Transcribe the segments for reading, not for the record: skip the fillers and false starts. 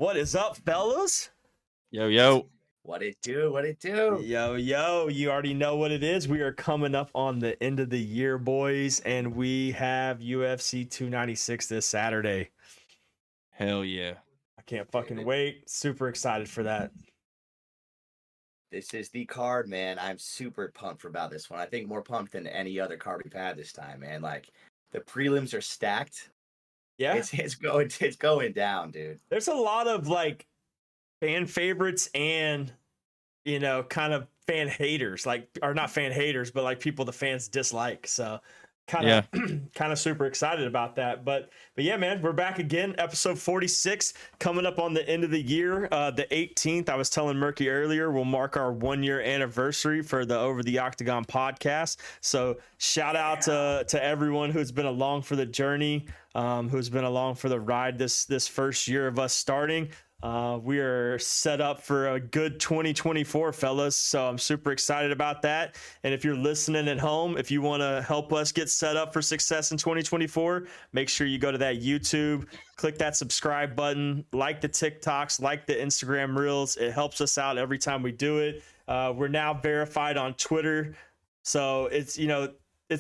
What is up, fellas? Yo. What it do? What it do? Yo, you already know what it is. We are coming up on the end of the year, boys, and we have UFC 296 this Saturday. Hell yeah. I can't fucking wait. Super excited for that. This is the card, man. I'm super pumped about this one. I think more pumped than any other card we've had this time, man. Like the prelims are stacked. Yeah, it's going down, dude. There's a lot of like fan favorites and kind of fan haters, or not fan haters, but like people the fans dislike. So kind of super excited about that. But yeah, man, we're back again. Episode 46 coming up on the end of the year. The 18th, I was telling Murky earlier, will mark our 1 year anniversary for the Over the Octagon podcast. So shout out to everyone who's been along for the journey, who's been along for the ride this first year of us starting. We are set up for a good 2024, fellas. So I'm super excited about that. And if you're listening at home, if you want to help us get set up for success in 2024, make sure you go to that YouTube, click that subscribe button, like the TikToks, like the Instagram Reels. It helps us out every time we do it. We're now verified on Twitter. So it's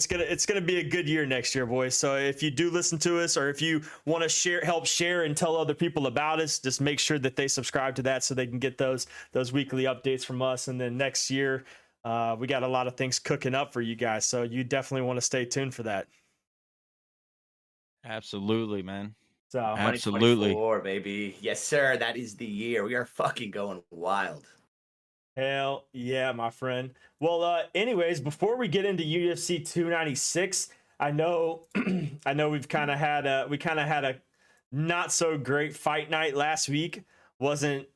gonna be a good year next year, boys. So if you do listen to us, or if you want to help share and tell other people about us, just make sure that they subscribe to that so they can get those weekly updates from us. And then next year, we got a lot of things cooking up for you guys. So you definitely want to stay tuned for that. Absolutely, man. So absolutely, baby. Yes, sir. That is the year. We are fucking going wild. Hell yeah, my friend. Well, anyways, before we get into UFC 296, I know we've kind of had a not so great fight night last week. Wasn't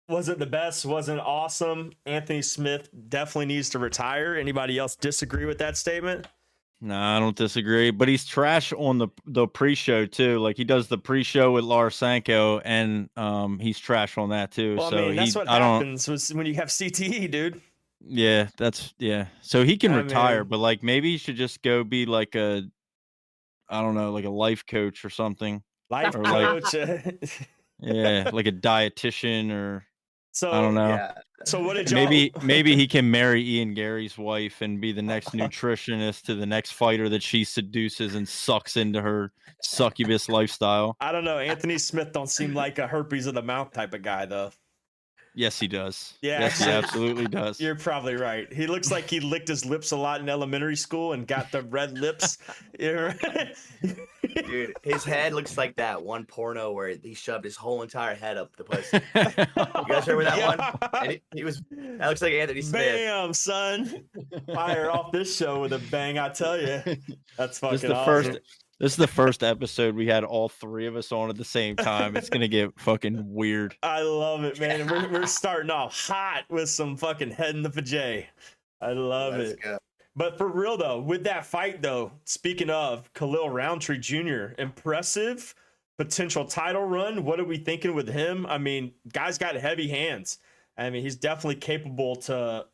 the best, wasn't awesome. Anthony Smith definitely needs to retire. Anybody else disagree with that statement? No, I don't disagree. But he's trash on the pre-show too. Like he does the pre-show with Lars Sanko, and he's trash on that too. Well, so I mean, that's what happens when you have CTE, dude. Yeah, so he can retire, but like maybe he should just go be like a life coach or something. Life coach. Yeah, like a dietitian or so I don't know. Yeah. So what did y'all... maybe he can marry Ian Gary's wife and be the next nutritionist to the next fighter that she seduces and sucks into her succubus lifestyle. I don't know. Anthony Smith don't seem like a herpes of the mouth type of guy, though. Yes, he does. Yeah. Yes, he absolutely does. You're probably right. He looks like he licked his lips a lot in elementary school and got the red lips. Dude, his head looks like that one porno where he shoved his whole entire head up the pussy. You guys remember that one? And that looks like Anthony Smith. Bam, son. Fire off this show with a bang, I tell you. That's fucking awesome. This is the first episode we had all three of us on at the same time. It's going to get fucking weird. I love it, man. We're starting off hot with some fucking head in the vajay. I love it. Go. But for real, though, with that fight, though, speaking of Khalil Roundtree Jr., impressive potential title run. What are we thinking with him? I mean, guy's got heavy hands. I mean, he's definitely capable to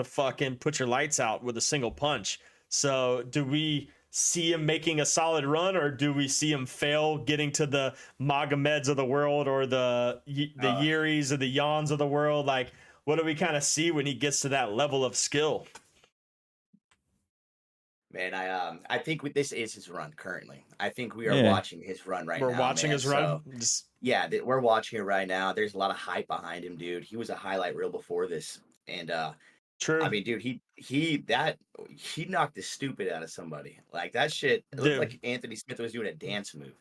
fucking put your lights out with a single punch. So do we see him making a solid run, or do we see him fail getting to the Magomeds of the world or the Yiris or the Yans of the world? Like, what do we kind of see when he gets to that level of skill? Man, I think this is his run currently. I think we are watching his run right now. We're watching his run? We're watching it right now. There's a lot of hype behind him, dude. He was a highlight reel before this. And true. I mean, dude, he knocked the stupid out of somebody. Like that shit. It looked like Anthony Smith was doing a dance move.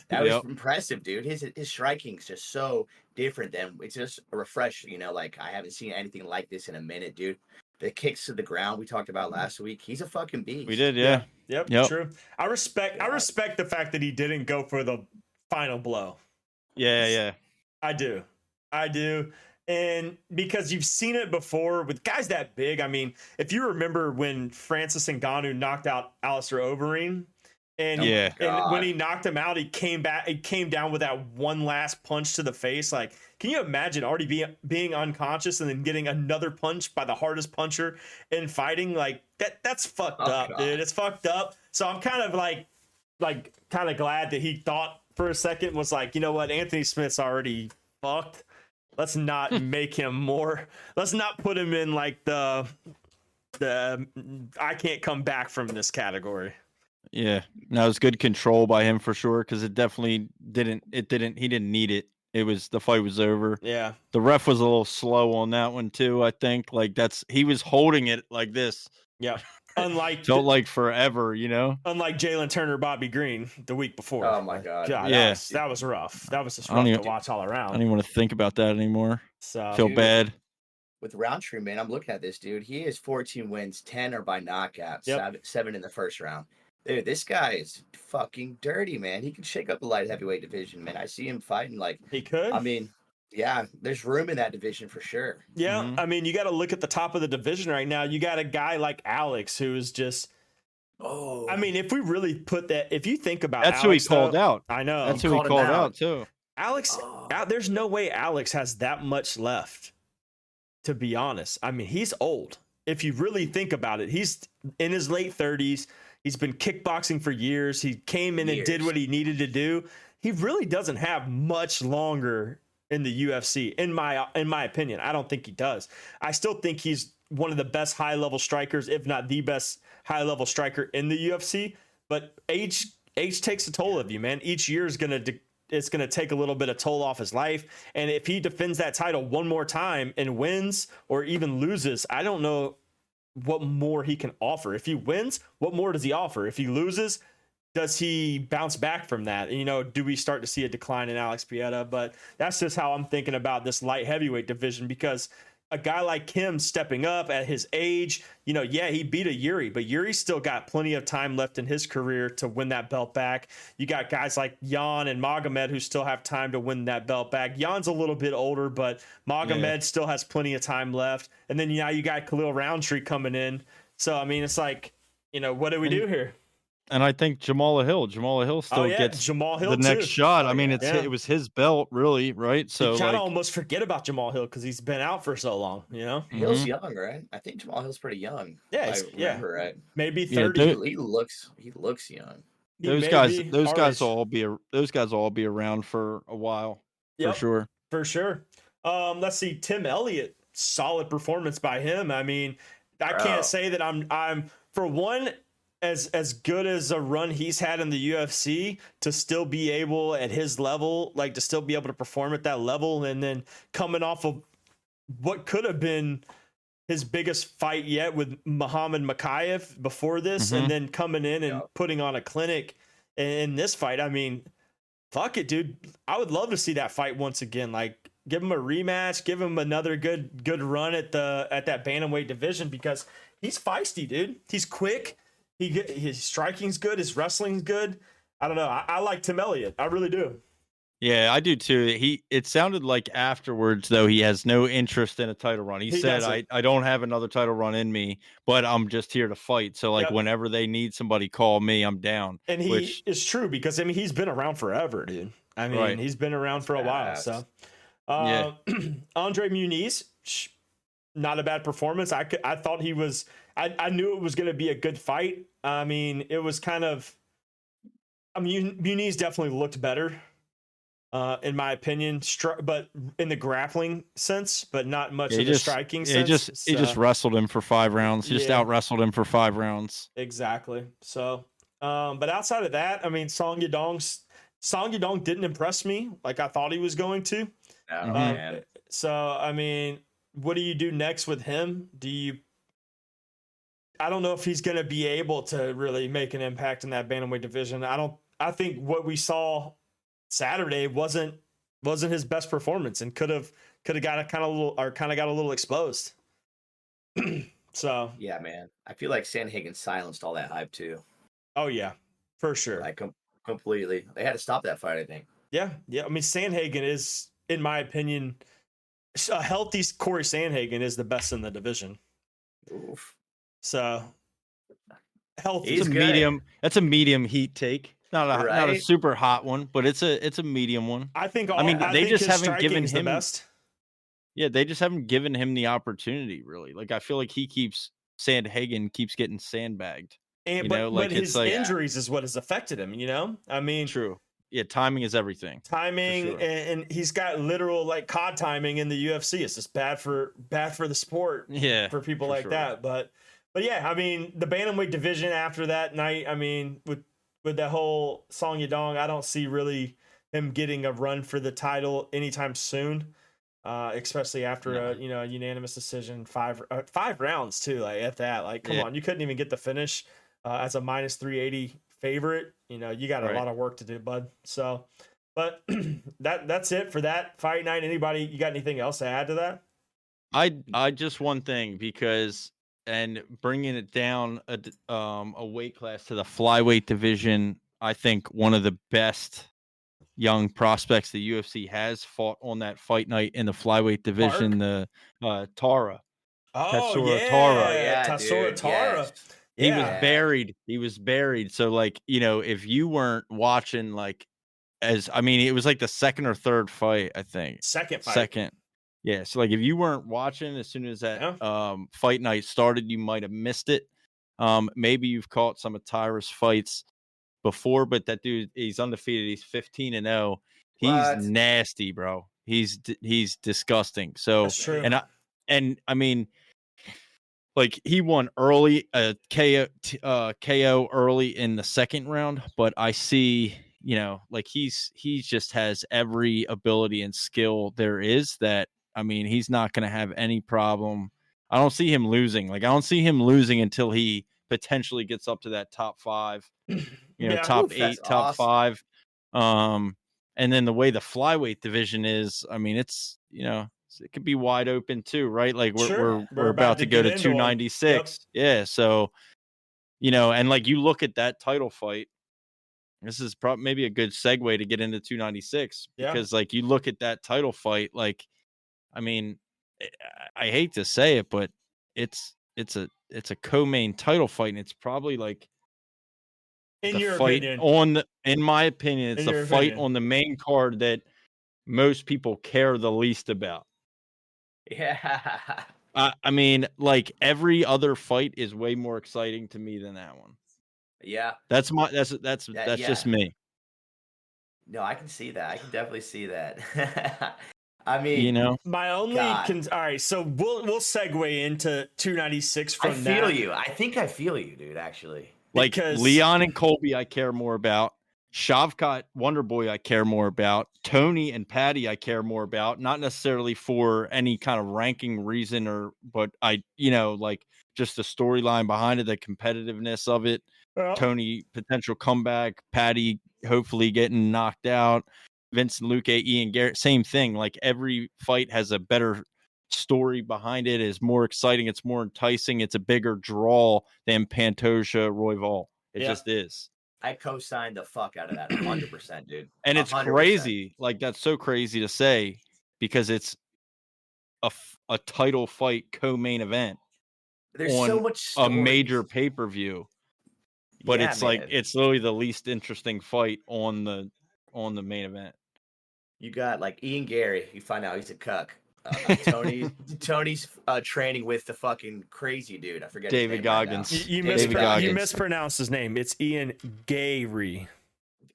That was impressive, dude. His striking's just so different than it's just a refresh. Like I haven't seen anything like this in a minute, dude. The kicks to the ground we talked about last week. He's a fucking beast. We did, yeah. Yep. True. I respect the fact that he didn't go for the final blow. Yeah. I do. And because you've seen it before with guys that big. I mean, if you remember when Francis Ngannou knocked out Alistair Overeem, and when he knocked him out, he came down with that one last punch to the face. Like, can you imagine already being unconscious and then getting another punch by the hardest puncher in fighting? Like that's fucked up, God. Dude. It's fucked up. So I'm kind of like glad that he thought for a second, was like, you know what, Anthony Smith's already fucked. Let's not make him more. Let's not put him in like the I can't come back from this category. Yeah, no, it was good control by him for sure because it definitely didn't. He didn't need it. It was the fight was over. Yeah, the ref was a little slow on that one too. I think like he was holding it like this. Yeah, unlike felt like forever, Unlike Jalen Turner, Bobby Green the week before. Oh my god, yeah, that was rough. That was just rough to watch all around. I don't even want to think about that anymore. So feel bad. With Roundtree, man, I'm looking at this dude. He has 14 wins, 10 are by knockout, Yep. 7 in the first round. Dude, this guy is fucking dirty, man. He can shake up the light heavyweight division, man. I see him fighting like he could. I mean, yeah, there's room in that division for sure. Yeah, I mean, you got to look at the top of the division right now. You got a guy like Alex who is just. Oh, I mean, if we really put that, if you think about that's Alex, who he called out. I know that's who he called out too. Alex, there's no way Alex has that much left. To be honest, I mean, he's old. If you really think about it, he's in his late 30s. He's been kickboxing for years. He came in and did what he needed to do. He really doesn't have much longer in the UFC, in my opinion. I don't think he does. I still think he's one of the best high-level strikers, if not the best high-level striker in the UFC. But age takes a toll of you, man. Each year is it's gonna take a little bit of toll off his life. And if he defends that title one more time and wins or even loses, I don't know what more he can offer. If he wins, what more does he offer? If he loses, does he bounce back from that? Do we start to see a decline in Alex Pieta? But that's just how I'm thinking about this light heavyweight division, because a guy like him stepping up at his age, he beat a Yuri, but Yuri's still got plenty of time left in his career to win that belt back. You got guys like Jan and Magomed who still have time to win that belt back. Jan's a little bit older, but Magomed still has plenty of time left. And then now you got Khalil Roundtree coming in. So, I mean, it's like, what do we do here? And I think Jamal Hill still gets Jamal Hill the next shot. I mean, it was his belt, really, right? So you kind of almost forget about Jamal Hill because he's been out for so long. Hill's young, right? I think Jamal Hill's pretty young. Yeah, I remember right. Maybe 30. He looks young. Those guys will all be around for a while, for sure. Let's see, Tim Elliott, solid performance by him. I mean, I can't say that I'm for one. As good as a run he's had in the UFC, to still be able at his level, like to still be able to perform at that level, and then coming off of what could have been his biggest fight yet with Muhammad Makayev before this, and then coming in and putting on a clinic in this fight. I mean, fuck it, dude. I would love to see that fight once again. Like, give him a rematch, give him another good run at that bantamweight division, because he's feisty, dude. He's quick. His striking's good. His wrestling's good. I don't know. I like Tim Elliott. I really do. Yeah, I do too. It sounded like afterwards, though, he has no interest in a title run. He said, I don't have another title run in me, but I'm just here to fight. So, whenever they need somebody, call me. I'm down. And is true, because, I mean, he's been around forever, dude. I mean, he's been around for a while. So, Andre Muniz, not a bad performance. I thought he was... I knew it was going to be a good fight. I mean, it was kind of... Muniz definitely looked better, in my opinion, but in the grappling sense, but not much in the striking sense. He just wrestled him for 5 rounds. He just out-wrestled him for 5 rounds. Exactly. So, but outside of that, I mean, Song Yadong didn't impress me like I thought he was going to. Oh, man. So, I mean, what do you do next with him? I don't know if he's going to be able to really make an impact in that bantamweight division. I think what we saw Saturday wasn't his best performance, and could have got a little exposed. So yeah, man, I feel like Sandhagen silenced all that hype too. Oh yeah, for sure. Like completely. They had to stop that fight, I think. Yeah. I mean, Sandhagen is, in my opinion, a healthy Corey Sandhagen is the best in the division. Oof. So healthy. That's a medium heat take. Not a super hot one, but it's a medium one. They just haven't given him the best. Yeah, they just haven't given him the opportunity, really. Like, I feel like Sandhagen keeps getting sandbagged. But his injuries is what has affected him, I mean, true. timing is everything. Timing, sure. and he's got literal like COD timing in the UFC. It's just bad for the sport. Yeah, for people like that. But yeah, I mean, the bantamweight division after that night, I mean, with that whole Song Yadong, I don't see really him getting a run for the title anytime soon. Especially after a unanimous decision, five rounds too. Like at that, like come on, you couldn't even get the finish as a minus 380 favorite. You got a lot of work to do, bud. So, but that's it for that fight night. Anybody, you got anything else to add to that? I just one thing, because and bringing it down a weight class to the flyweight division, I think one of the best young prospects the UFC has fought on that fight night in the flyweight division, the Tara. Tatsuro Tara. Tatsuro Tara. Yes. Yeah. He was buried. So like, if you weren't watching, like, it was like the second or third fight, I think. Second. Yeah. So like, if you weren't watching as soon as that fight night started, you might have missed it. Maybe you've caught some of Tara's fights before, but that dude, he's undefeated. He's 15-0. He's nasty, bro. He's disgusting. So, that's true. And I mean, like, he won early, KO early in the second round, but I see, like he just has every ability and skill there is, that, I mean, he's not going to have any problem. I don't see him losing. Like, I don't see him losing until he potentially gets up to that top 5, top 8, top 5. And then the way the flyweight division is, I mean, it's, it could be wide open too, right? Like we're about to go to 296. Yep. Yeah. So, and like, you look at that title fight, this is probably maybe a good segue to get into 296, because like, you look at that title fight, like, I mean, I hate to say it, but it's a co-main title fight, and it's probably like, in my opinion, it's the fight on the main card that most people care the least about. Yeah. I mean, like, every other fight is way more exciting to me than that one. Yeah. That's just me. No, I can see that. I can definitely see that. I mean, my only all right, so we'll segue into 296 from that. I think I feel you, dude, actually. Like, Leon and Colby, I care more about. Shavkat, Wonderboy, I care more about. Tony and Patty, I care more about. Not necessarily for any kind of ranking reason, but I, like, just the storyline behind it, the competitiveness of it. Well, Tony, potential comeback. Patty, hopefully getting knocked out. Vincent Luque, Ian Garrett, same thing. Like, every fight has a better story behind it, is more exciting, it's more enticing, it's a bigger draw than Pantoja Royval. It just is. I co-signed the fuck out of that 100%, dude. And it's 100%. Crazy. Like, that's so crazy to say, because it's a title fight co-main event. There's so much stories. A major pay-per-view. But it's like, it's literally the least interesting fight on the main event. You got like Ian Gary, you find out he's a cuck. Tony's training with the fucking crazy dude. I forget David his name Goggins. Right you mispronounced his name. It's Ian Gary.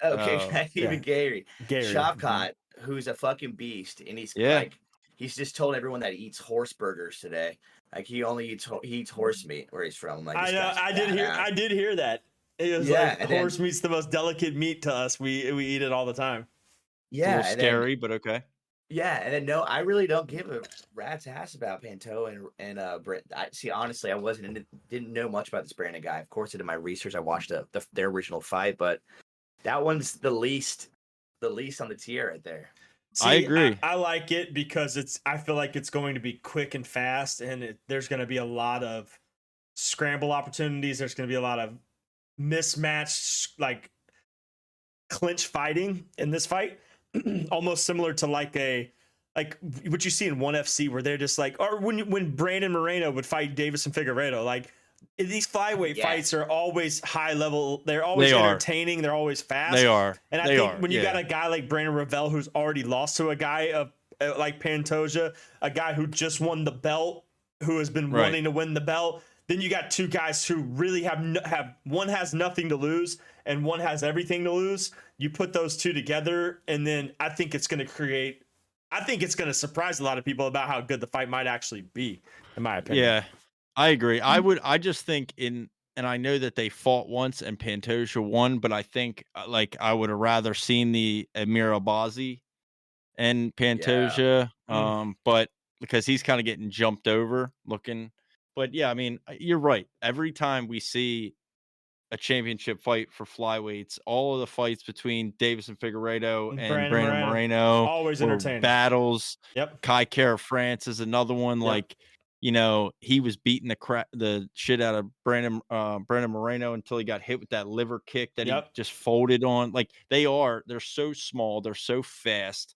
Okay, Ian Gary. Shavkat, who's a fucking beast, and he's like, he's just told everyone that he eats horse burgers today. Like, he only eats horse meat where he's from. Like, I know. I did hear that. It was like, horse meat's the most delicate meat to us. We eat it all the time. Yeah, it's a little scary, but okay. Yeah, and then I really don't give a rat's ass about Panto and Brent. Honestly, I didn't know much about this Brandon guy. Of course, I did my research. I watched their original fight, but that one's the least on the tier right there. See, I agree. I like it because I feel like it's going to be quick and fast, and there's going to be a lot of scramble opportunities. There's going to be a lot of mismatched, like, clinch fighting in this fight. Almost similar to like what you see in ONE FC, where they're just like, or when Brandon Moreno would fight Davison Figueiredo, like, these flyweight fights are always high level. They're always entertaining. They're always fast. They are. And I think when you got a guy like Brandon Ravel, who's already lost to a guy like Pantoja, a guy who just won the belt, who has been wanting to win the belt, then you got two guys who really have one has nothing to lose and one has everything to lose. you put those two together, and then I think it's going to surprise a lot of people about how good the fight might actually be, in my opinion. Yeah, I agree. I just think and I know that they fought once and Pantoja won, but I think like I would have rather seen the Amir Abazi and Pantoja, but because he's kind of getting jumped over looking. But yeah, I mean, you're right. Every time we see a championship fight for flyweights, all of the fights between Davis and Figueiredo and Brandon Moreno always were entertaining battles. Yep. Kai Kara France is another one. Yep. Like, he was beating the shit out of Brandon Moreno until he got hit with that liver kick that he just folded on. Like they're so small, they're so fast.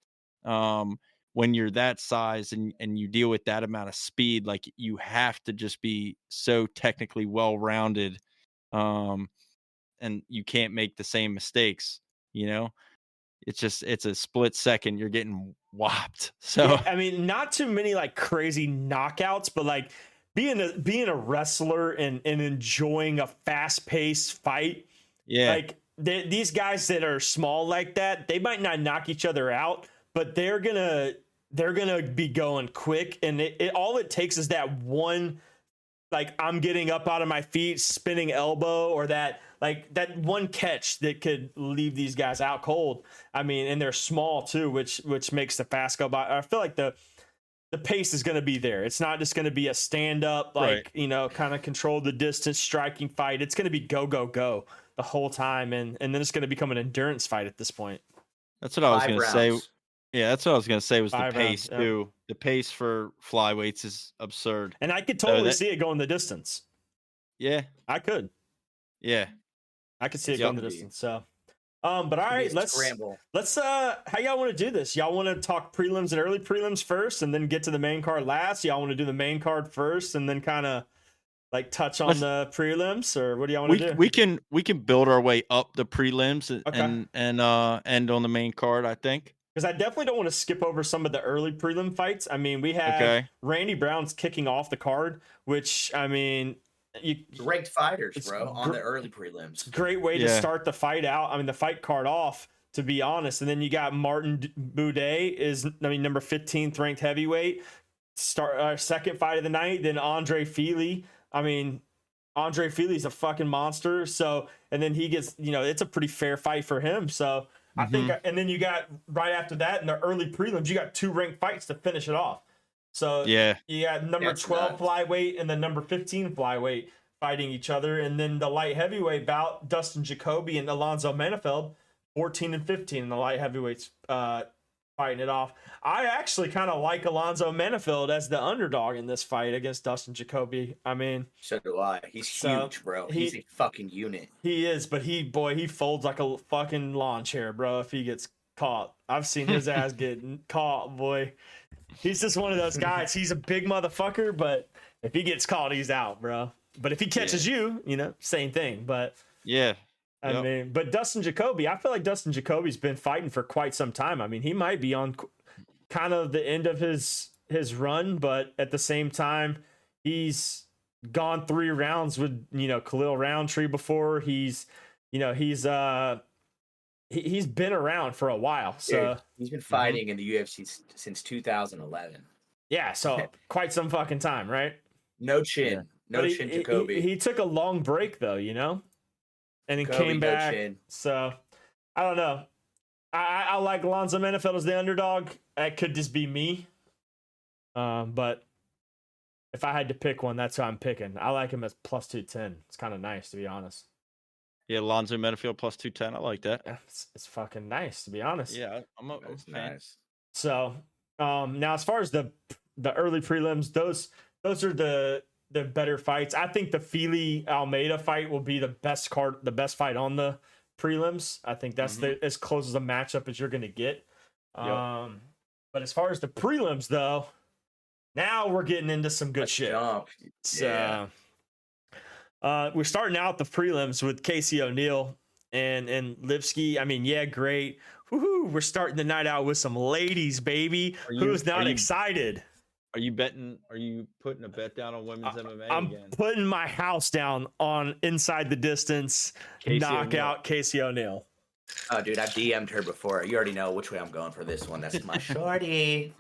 When you're that size and you deal with that amount of speed, like you have to just be so technically well-rounded. And you can't make the same mistakes, it's a split second, you're getting whopped. So yeah, I mean, not too many like crazy knockouts, but like being a wrestler and enjoying a fast-paced fight. Yeah. Like these guys that are small like that, they might not knock each other out, but they're gonna be going quick, and all it takes is that one, like I'm getting up out of my feet, spinning elbow, or that one catch that could leave these guys out cold. I mean, and they're small too, which makes the fast go by. I feel like the pace is going to be there. It's not just going to be a stand up, like, kind of control the distance, striking fight. It's going to be go, go, go the whole time. And then it's going to become an endurance fight at this point. That's what I was going to say. Yeah, that's what I was going to say was the pace too. The pace for flyweights is absurd. And I could totally see it going the distance. Yeah. I could. Yeah. I could see it going the distance. So, but all right, let's how y'all want to do this? Y'all want to talk prelims and early prelims first and then get to the main card last? Y'all want to do the main card first and then kind of like touch on the prelims, or what do y'all want to do? We can build our way up the prelims and end on the main card, I think. Because I definitely don't want to skip over some of the early prelim fights. I mean, we have Randy Brown's kicking off the card, which, I mean, ranked fighters, bro, on the early prelims. Great way to start the fight out. I mean, the fight card off, to be honest. And then you got Martin Boudet is, number 15th ranked heavyweight. Second fight of the night. Then Andre Fili. I mean, Andre Fili's a fucking monster. So, and then he gets, it's a pretty fair fight for him. So, I think, and then you got right after that in the early prelims, you got 2 ranked fights to finish it off. So you got number 12 flyweight and then number 15 flyweight fighting each other, and then the light heavyweight bout, Dustin Jacoby and Alonzo Menifeld, 14 and 15 in the light heavyweights fighting it off. I actually kind of like Alonzo Menifeld as the underdog in this fight against Dustin Jacoby. I mean, so do I. He's huge, bro. He's a fucking unit. He is, but he folds like a fucking lawn chair, bro, if he gets caught. I've seen his ass get caught, boy. He's just one of those guys. He's a big motherfucker, but if he gets caught, he's out, bro. But if he catches you, same thing. But I mean, but Dustin Jacoby, I feel like Dustin Jacoby's been fighting for quite some time. I mean, he might be on kind of the end of his run, but at the same time, he's gone 3 rounds with Khalil Roundtree before. He's been around for a while. So he's been fighting in the UFC since 2011. Yeah, so quite some fucking time, right? No chin. No chin, Jacoby. He took a long break though, and he came back. So I don't know. I like Alonzo Menifeld as the underdog. That could just be me. But if I had to pick one, that's who I'm picking. I like him as plus 210. It's kind of nice, to be honest. Yeah, Alonzo Menifeld plus 210. I like that. It's fucking nice, to be honest. Yeah, I'm a fan. Nice. So now as far as the early prelims, those are the better fights. I think the Fili Almeida fight will be the best fight on the prelims. I think that's as close as a matchup as you're going to get. But as far as the prelims, though, now we're getting into some good shit. So we're starting out the prelims with Casey O'Neill and Lipsky. I mean, great. Woohoo! We're starting the night out with some ladies, baby. Who's not excited? Are you betting? Are you putting a bet down on women's MMA I'm again? Putting my house down on inside the distance knockout Casey O'Neill. Oh, dude, I've DM'd her before. You already know which way I'm going for this one. That's my shorty.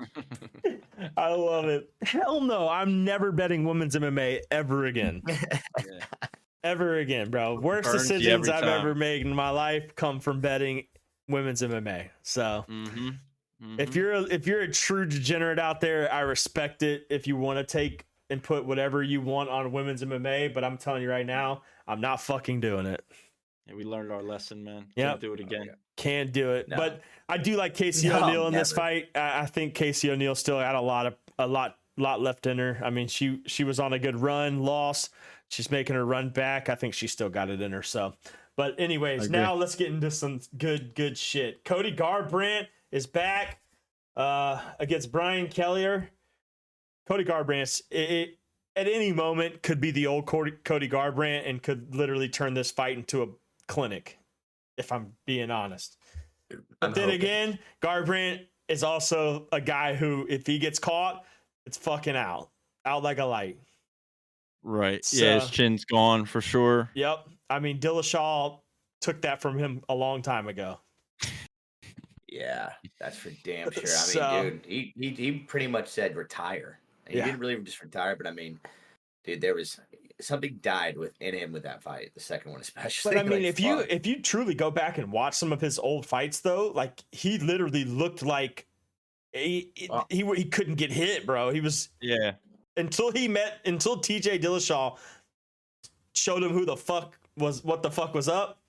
I love it. Hell no, I'm never betting women's MMA ever again. Yeah. Ever again, bro. Worst decisions I've ever made in my life come from betting women's MMA. So if you're a true degenerate out there, I respect it. If you want to take and put whatever you want on women's MMA, but I'm telling you right now, I'm not fucking doing it. Yeah, we learned our lesson, man. Can't do it again. Can't do it. No. But I do like Casey O'Neill in this fight. I think Casey O'Neill still had a lot left in her. I mean, she was on a good run, lost. She's making her run back. I think she still got it in her. So, but anyways, now let's get into some good shit. Cody Garbrandt is back against Brian Kelleher. Cody Garbrandt, at any moment could be the old Cody Garbrandt and could literally turn this fight into a clinic, if I'm being honest. But then again, Garbrandt is also a guy who, if he gets caught, it's fucking out like a light. Right. So, yeah, his chin's gone for sure. Yep. I mean, Dillashaw took that from him a long time ago. Yeah, that's for damn sure. I mean, dude, he pretty much said retire. He didn't really just retire, but I mean, dude, there was something died within him with that fight, the second one especially. But I mean, if you truly go back and watch some of his old fights, though, like he literally looked like he couldn't get hit, bro. He was until TJ Dillashaw showed him what the fuck was up.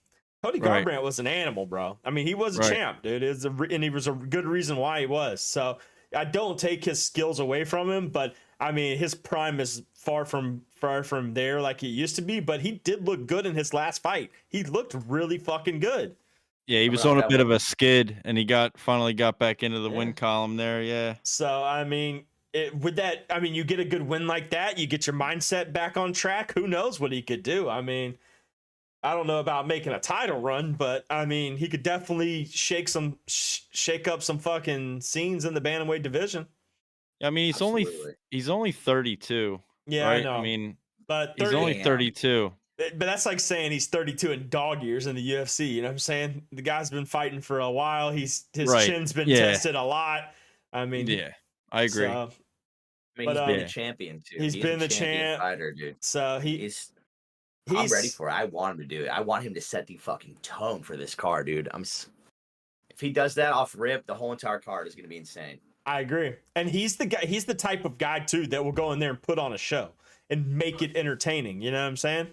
Cody Garbrandt was an animal, bro. I mean, he was a champ, dude. And he was a good reason why he was. So I don't take his skills away from him, but I mean, his prime is far from there like it used to be. But he did look good in his last fight. He looked really fucking good. Yeah, he was on a bit of a skid, and he finally got back into the win column there. Yeah. So I mean, you get a good win like that, you get your mindset back on track. Who knows what he could do? I mean, I don't know about making a title run, but I mean, he could definitely shake up some fucking scenes in the bantamweight division. I mean, he's only 32. Yeah, right? I know. I mean, but he's only 32. But that's like saying he's 32 in dog years in the UFC. You know what I'm saying? The guy's been fighting for a while. His chin's been tested a lot. I mean, I agree. I mean, he's been a champion too. He's been the champ fighter, dude. So I'm ready for it. I want him to do it. I want him to set the fucking tone for this card, dude. If he does that off rip, the whole entire card is going to be insane. I agree. And he's the guy. He's the type of guy too that will go in there and put on a show and make it entertaining. You know what I'm saying?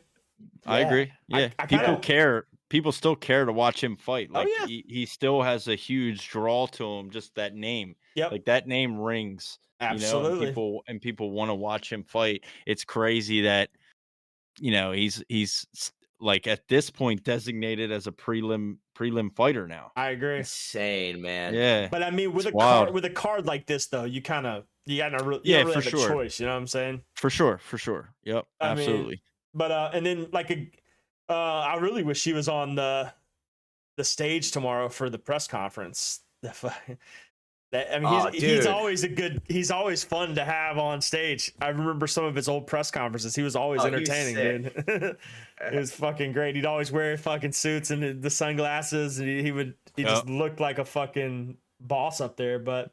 I agree. Yeah, people care. People still care to watch him fight. Like he still has a huge draw to him. Just that name. Yep. Like that name rings. Absolutely. You know, and people want to watch him fight. It's crazy that he's like at this point designated as a prelim fighter now. I agree. Insane, man. Yeah. But I mean, with a card like this though, you gotta really have a choice. You know what I'm saying? For sure. Yep. Absolutely. But and then I really wish he was on the stage tomorrow for the press conference. He's always always fun to have on stage. I remember some of his old press conferences. He was always entertaining, dude. It was fucking great. He'd always wear fucking suits and the sunglasses, and he just looked like a fucking boss up there. But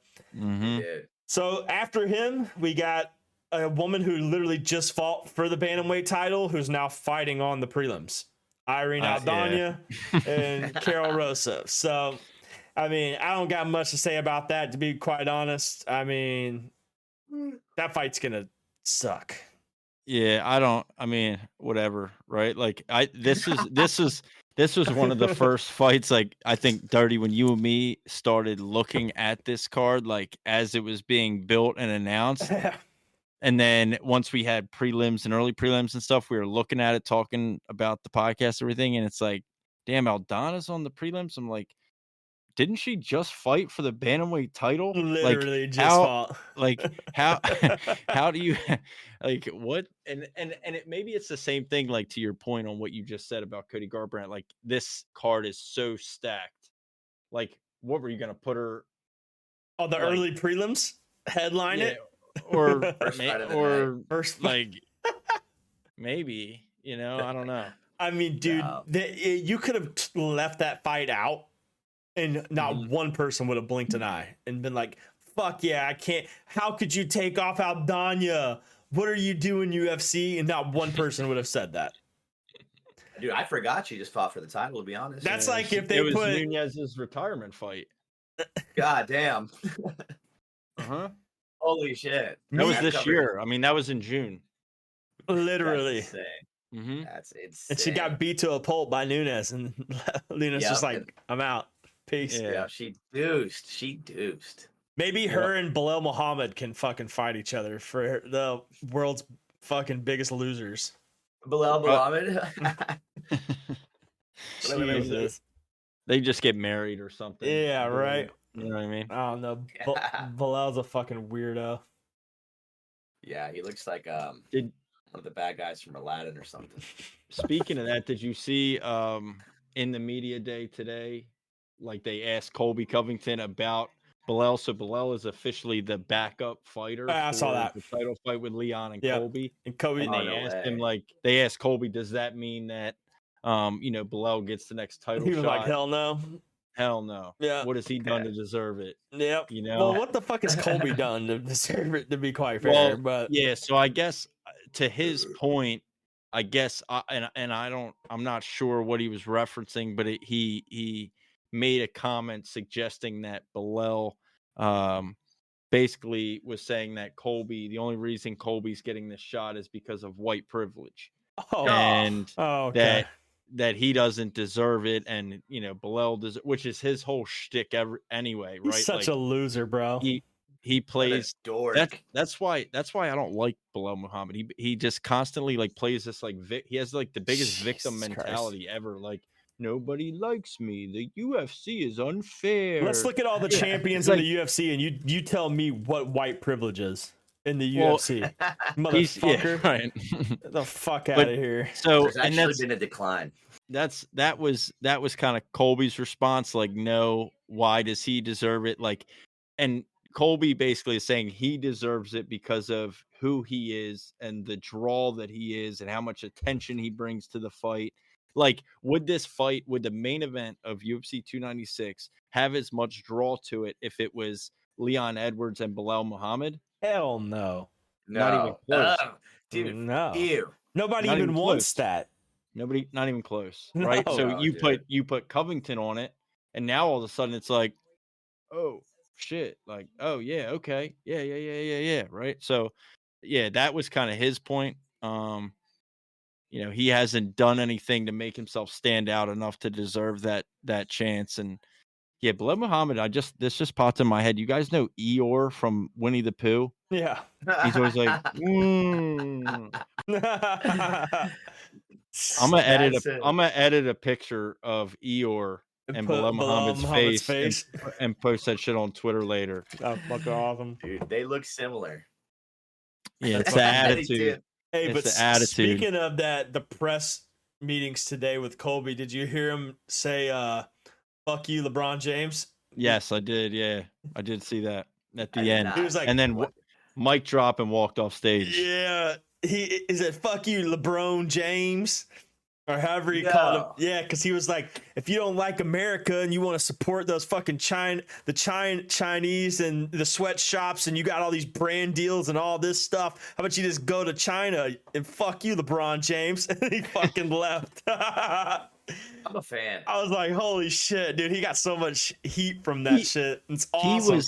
so after him, we got a woman who literally just fought for the bantamweight title, who's now fighting on the prelims. Irene Aldana and Carol Rosa. So, I mean, I don't got much to say about that, to be quite honest. I mean, that fight's gonna suck. Yeah, I mean, whatever, right? Like this was one of the first fights, like I think, Dirty, when you and me started looking at this card, like as it was being built and announced. And then once we had prelims and early prelims and stuff, we were looking at it, talking about the podcast, everything. And it's like, damn, Aldana's on the prelims. I'm like, didn't she just fight for the bantamweight title? Literally fought. Like how do you like what? And maybe it's the same thing, like to your point on what you just said about Cody Garbrandt. Like this card is so stacked. Like, what were you going to put her on the early prelims? Headline it? Or first, like maybe, I don't know. I mean, dude, you could have left that fight out, and not one person would have blinked an eye and been like, "Fuck yeah, I can't. How could you take off Aldana? What are you doing, UFC?" And not one person would have said that. Dude, I forgot she just fought for the title, to be honest. That's like if they it was put Nunez's retirement fight. God damn. Uh-huh. Holy shit. That was this year. I mean, that was in June. Literally. That's insane. Mm-hmm. That's insane. And she got beat to a pulp by Nunes, and Nunes just like, I'm out. Peace. Yeah, she deuced. Maybe her and Bilal Muhammad can fucking fight each other for the world's fucking biggest losers. Bilal Muhammad? Jesus. They just get married or something. Yeah, right. You know what I mean? I don't know. Bilal's a fucking weirdo. Yeah, he looks like one of the bad guys from Aladdin or something. Speaking of that, did you see in the media day today, like they asked Colby Covington about Bilal? So Bilal is officially the backup fighter. I saw that. The title fight with Leon and Colby. And Kobe, and they asked Colby, does that mean that Bilal gets the next title shot? He was like, hell no. Hell no. Yeah. What has he done to deserve it? Yep. You know. Well, what the fuck has Colby done to deserve it? To be quite fair, but yeah. So I guess to his point, I guess, I'm not sure what he was referencing, but he made a comment suggesting that Bilal basically was saying that Colby, the only reason Colby's getting this shot is because of white privilege, that he doesn't deserve it, and Bilal does, which is his whole shtick anyway, right? He's such a loser, bro. He plays that's why I don't like Bilal Muhammad. He just constantly like plays this like he has like the biggest victim mentality ever. Like, nobody likes me. The UFC is unfair. Let's look at all the champions in the UFC, and you tell me what white privilege is in the UFC. Motherfucker. Right. Get the fuck out of here. So there's actually been a decline. That was kind of Colby's response. Like, no, why does he deserve it? Like, and Colby basically is saying he deserves it because of who he is and the draw that he is and how much attention he brings to the fight. Like, would the main event of UFC 296 have as much draw to it if it was Leon Edwards and Bilal Muhammad? Hell no. Not even close. Dude, no. Ew. Nobody even wants that. Nobody, not even close, right? So you put Covington on it, and now all of a sudden it's like, oh shit, like, oh yeah, okay, yeah, right? So yeah, that was kind of his point. He hasn't done anything to make himself stand out enough to deserve that chance. And yeah, Bilal Muhammad, this just popped in my head. You guys know Eeyore from Winnie the Pooh? Yeah. He's always like, I'm gonna edit a picture of Eeyore and Bilal Muhammad's face. And post that shit on Twitter later. That's fucking awesome. Dude, they look similar. Yeah, it's the attitude. Hey, but speaking of that, the press meetings today with Colby, did you hear him say, fuck you, LeBron James? Yes, I did. Yeah, I did see that at the end. He was like, and then mic drop and walked off stage. Yeah. He said, fuck you, LeBron James. Or however he called him. Yeah, because he was like, if you don't like America and you want to support those fucking Chinese and the sweatshops and you got all these brand deals and all this stuff, how about you just go to China and fuck you, LeBron James? And he fucking left. I'm a fan. I was like, holy shit, dude. He got so much heat from that shit. It's awesome.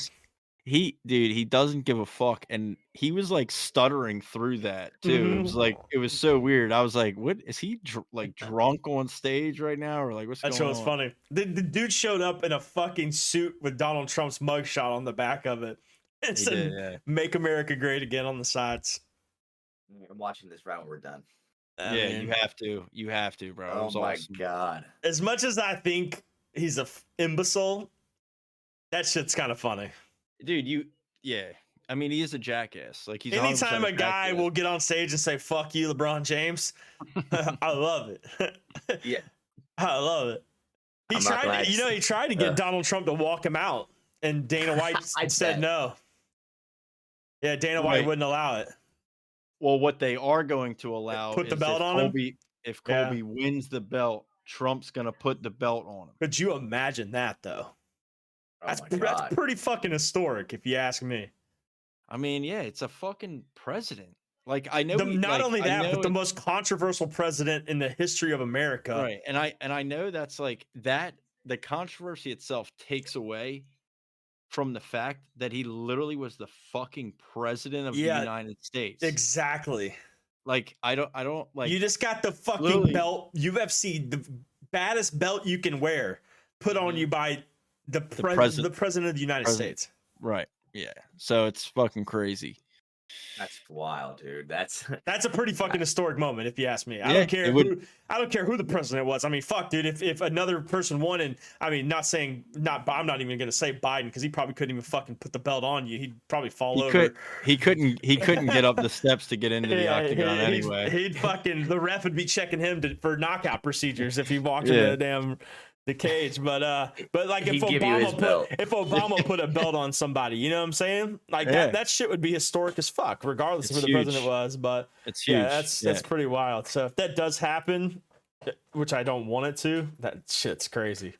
He doesn't give a fuck, and he was like stuttering through that too. Mm-hmm. It was like, it was so weird. I was like, what is he like drunk on stage right now, or like what's going on? That show was funny. The dude showed up in a fucking suit with Donald Trump's mugshot on the back of it. It said, "Make America Great Again" on the sides. I'm watching this right when we're done. You have to, bro. Oh my god! As much as I think he's a imbecile, that shit's kind of funny. Dude, I mean, he is a jackass. Like, he's anytime a guy will get on stage and say "fuck you, LeBron James," I love it. Yeah, I love it. He tried to get Donald Trump to walk him out, and Dana White said no. Yeah, Dana White wouldn't allow it. Well, what they are going to allow put the belt on him. if Colby wins the belt, Trump's gonna put the belt on him. Could you imagine that though? That's pretty fucking historic, if you ask me. I mean, yeah, it's a fucking president. Like, I know not only that, but the most controversial president in the history of America. Right. And I know that's like that. The controversy itself takes away from the fact that he literally was the fucking president of the United States. Exactly. Like, I don't like. You just got the fucking belt, UFC, the baddest belt you can wear, put on you by the president of the United States. Right. Yeah. So it's fucking crazy. That's wild, dude. That's a pretty fucking historic moment, if you ask me. I don't care who the president was. I mean, fuck, dude. If another person won, and I mean, I'm not even gonna say Biden, because he probably couldn't even fucking put the belt on you. He'd probably fall over. He couldn't get up the steps to get into the octagon anyway. He'd fucking, the ref would be checking him for knockout procedures if he walked into the cage. But like, if Obama put a belt on somebody, you know what I'm saying? Like, that shit would be historic as fuck, regardless of who the president was. But it's huge. That's pretty wild. So if that does happen, which I don't want it to, that shit's crazy.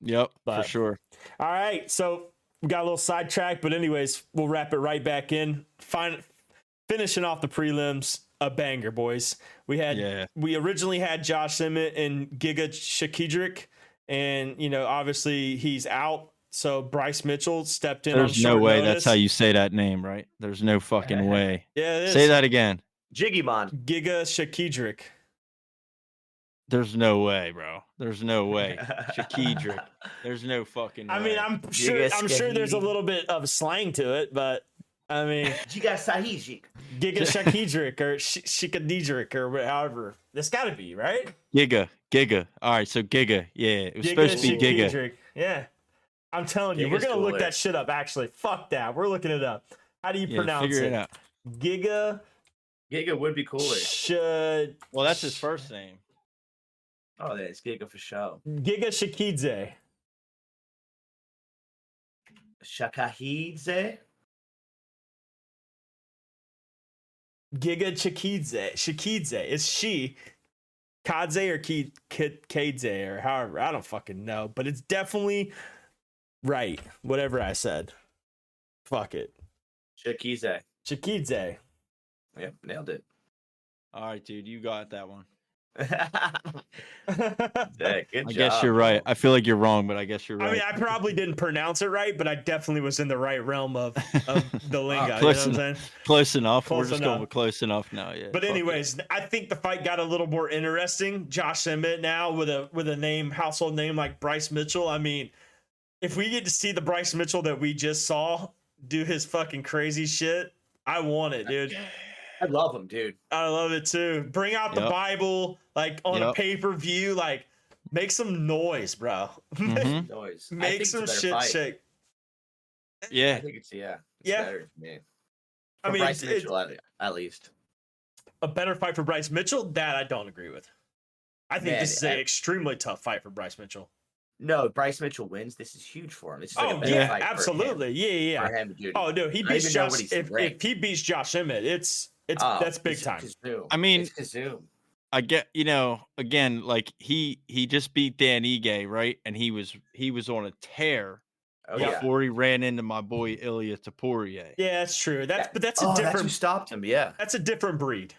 Yep, for sure. All right, so we got a little sidetracked, but anyways, we'll wrap it right back in. Finishing off the prelims, a banger, boys. We originally had Josh Emmett and Giga Shakidrick. And, you know, obviously he's out. So Bryce Mitchell stepped in. There's no way that's how you say that name, right? There's no fucking way. Yeah, it is. Say that again. Giga Shakidrick. There's no way, bro. There's no way. Shakidrick. There's no fucking way. I mean, I'm sure there's a little bit of slang to it, but I mean, Giga Shakidrick or Shikadidrick or however. This got to be, right? Giga. All right, so Giga. Yeah, it was supposed to be Giga. Yeah. I'm telling you, we're going to look that shit up, actually. Fuck that. We're looking it up. How do you pronounce it? Out. Giga would be cooler. Well, that's his first name. Oh, that's Giga for sure. Giga Shakidze. Shakahidze? Giga Shakidze. Is she Kadze or Kadze or however? I don't fucking know, but it's definitely right. Whatever I said. Fuck it. Shakidze. Yep, nailed it. All right, dude, you got that one. Good job. I guess you're right. I feel like you're wrong, but I guess you're right. I mean, I probably didn't pronounce it right, but I definitely was in the right realm of the lingo. Close, you know what I'm saying? Close enough. We're just going with close enough now. Yeah. But anyways, I think the fight got a little more interesting. Josh Emmett now with a name, household name like Bryce Mitchell. I mean, if we get to see the Bryce Mitchell that we just saw do his fucking crazy shit, I want it, dude. I love him, dude. I love it too. Bring out the Bible, like on a pay-per-view, like make some noise, bro. Mm-hmm. Noise. Make some shit shake. Yeah. I think it's better for me. For mean, Bryce Mitchell, at least. A better fight for Bryce Mitchell? That I don't agree with. I think this is an extremely tough fight for Bryce Mitchell. No, Bryce Mitchell wins. This is huge for him. This is like a big fight absolutely. For him, dude. Oh no, he beats Josh. If he beats Josh Emmett, that's big time. I mean, I get, again, like he just beat Dan Ige, right? And he was on a tear before he ran into my boy Ilya Topuria. Yeah, that's true. That's a different. That's who stopped him. Yeah, that's a different breed.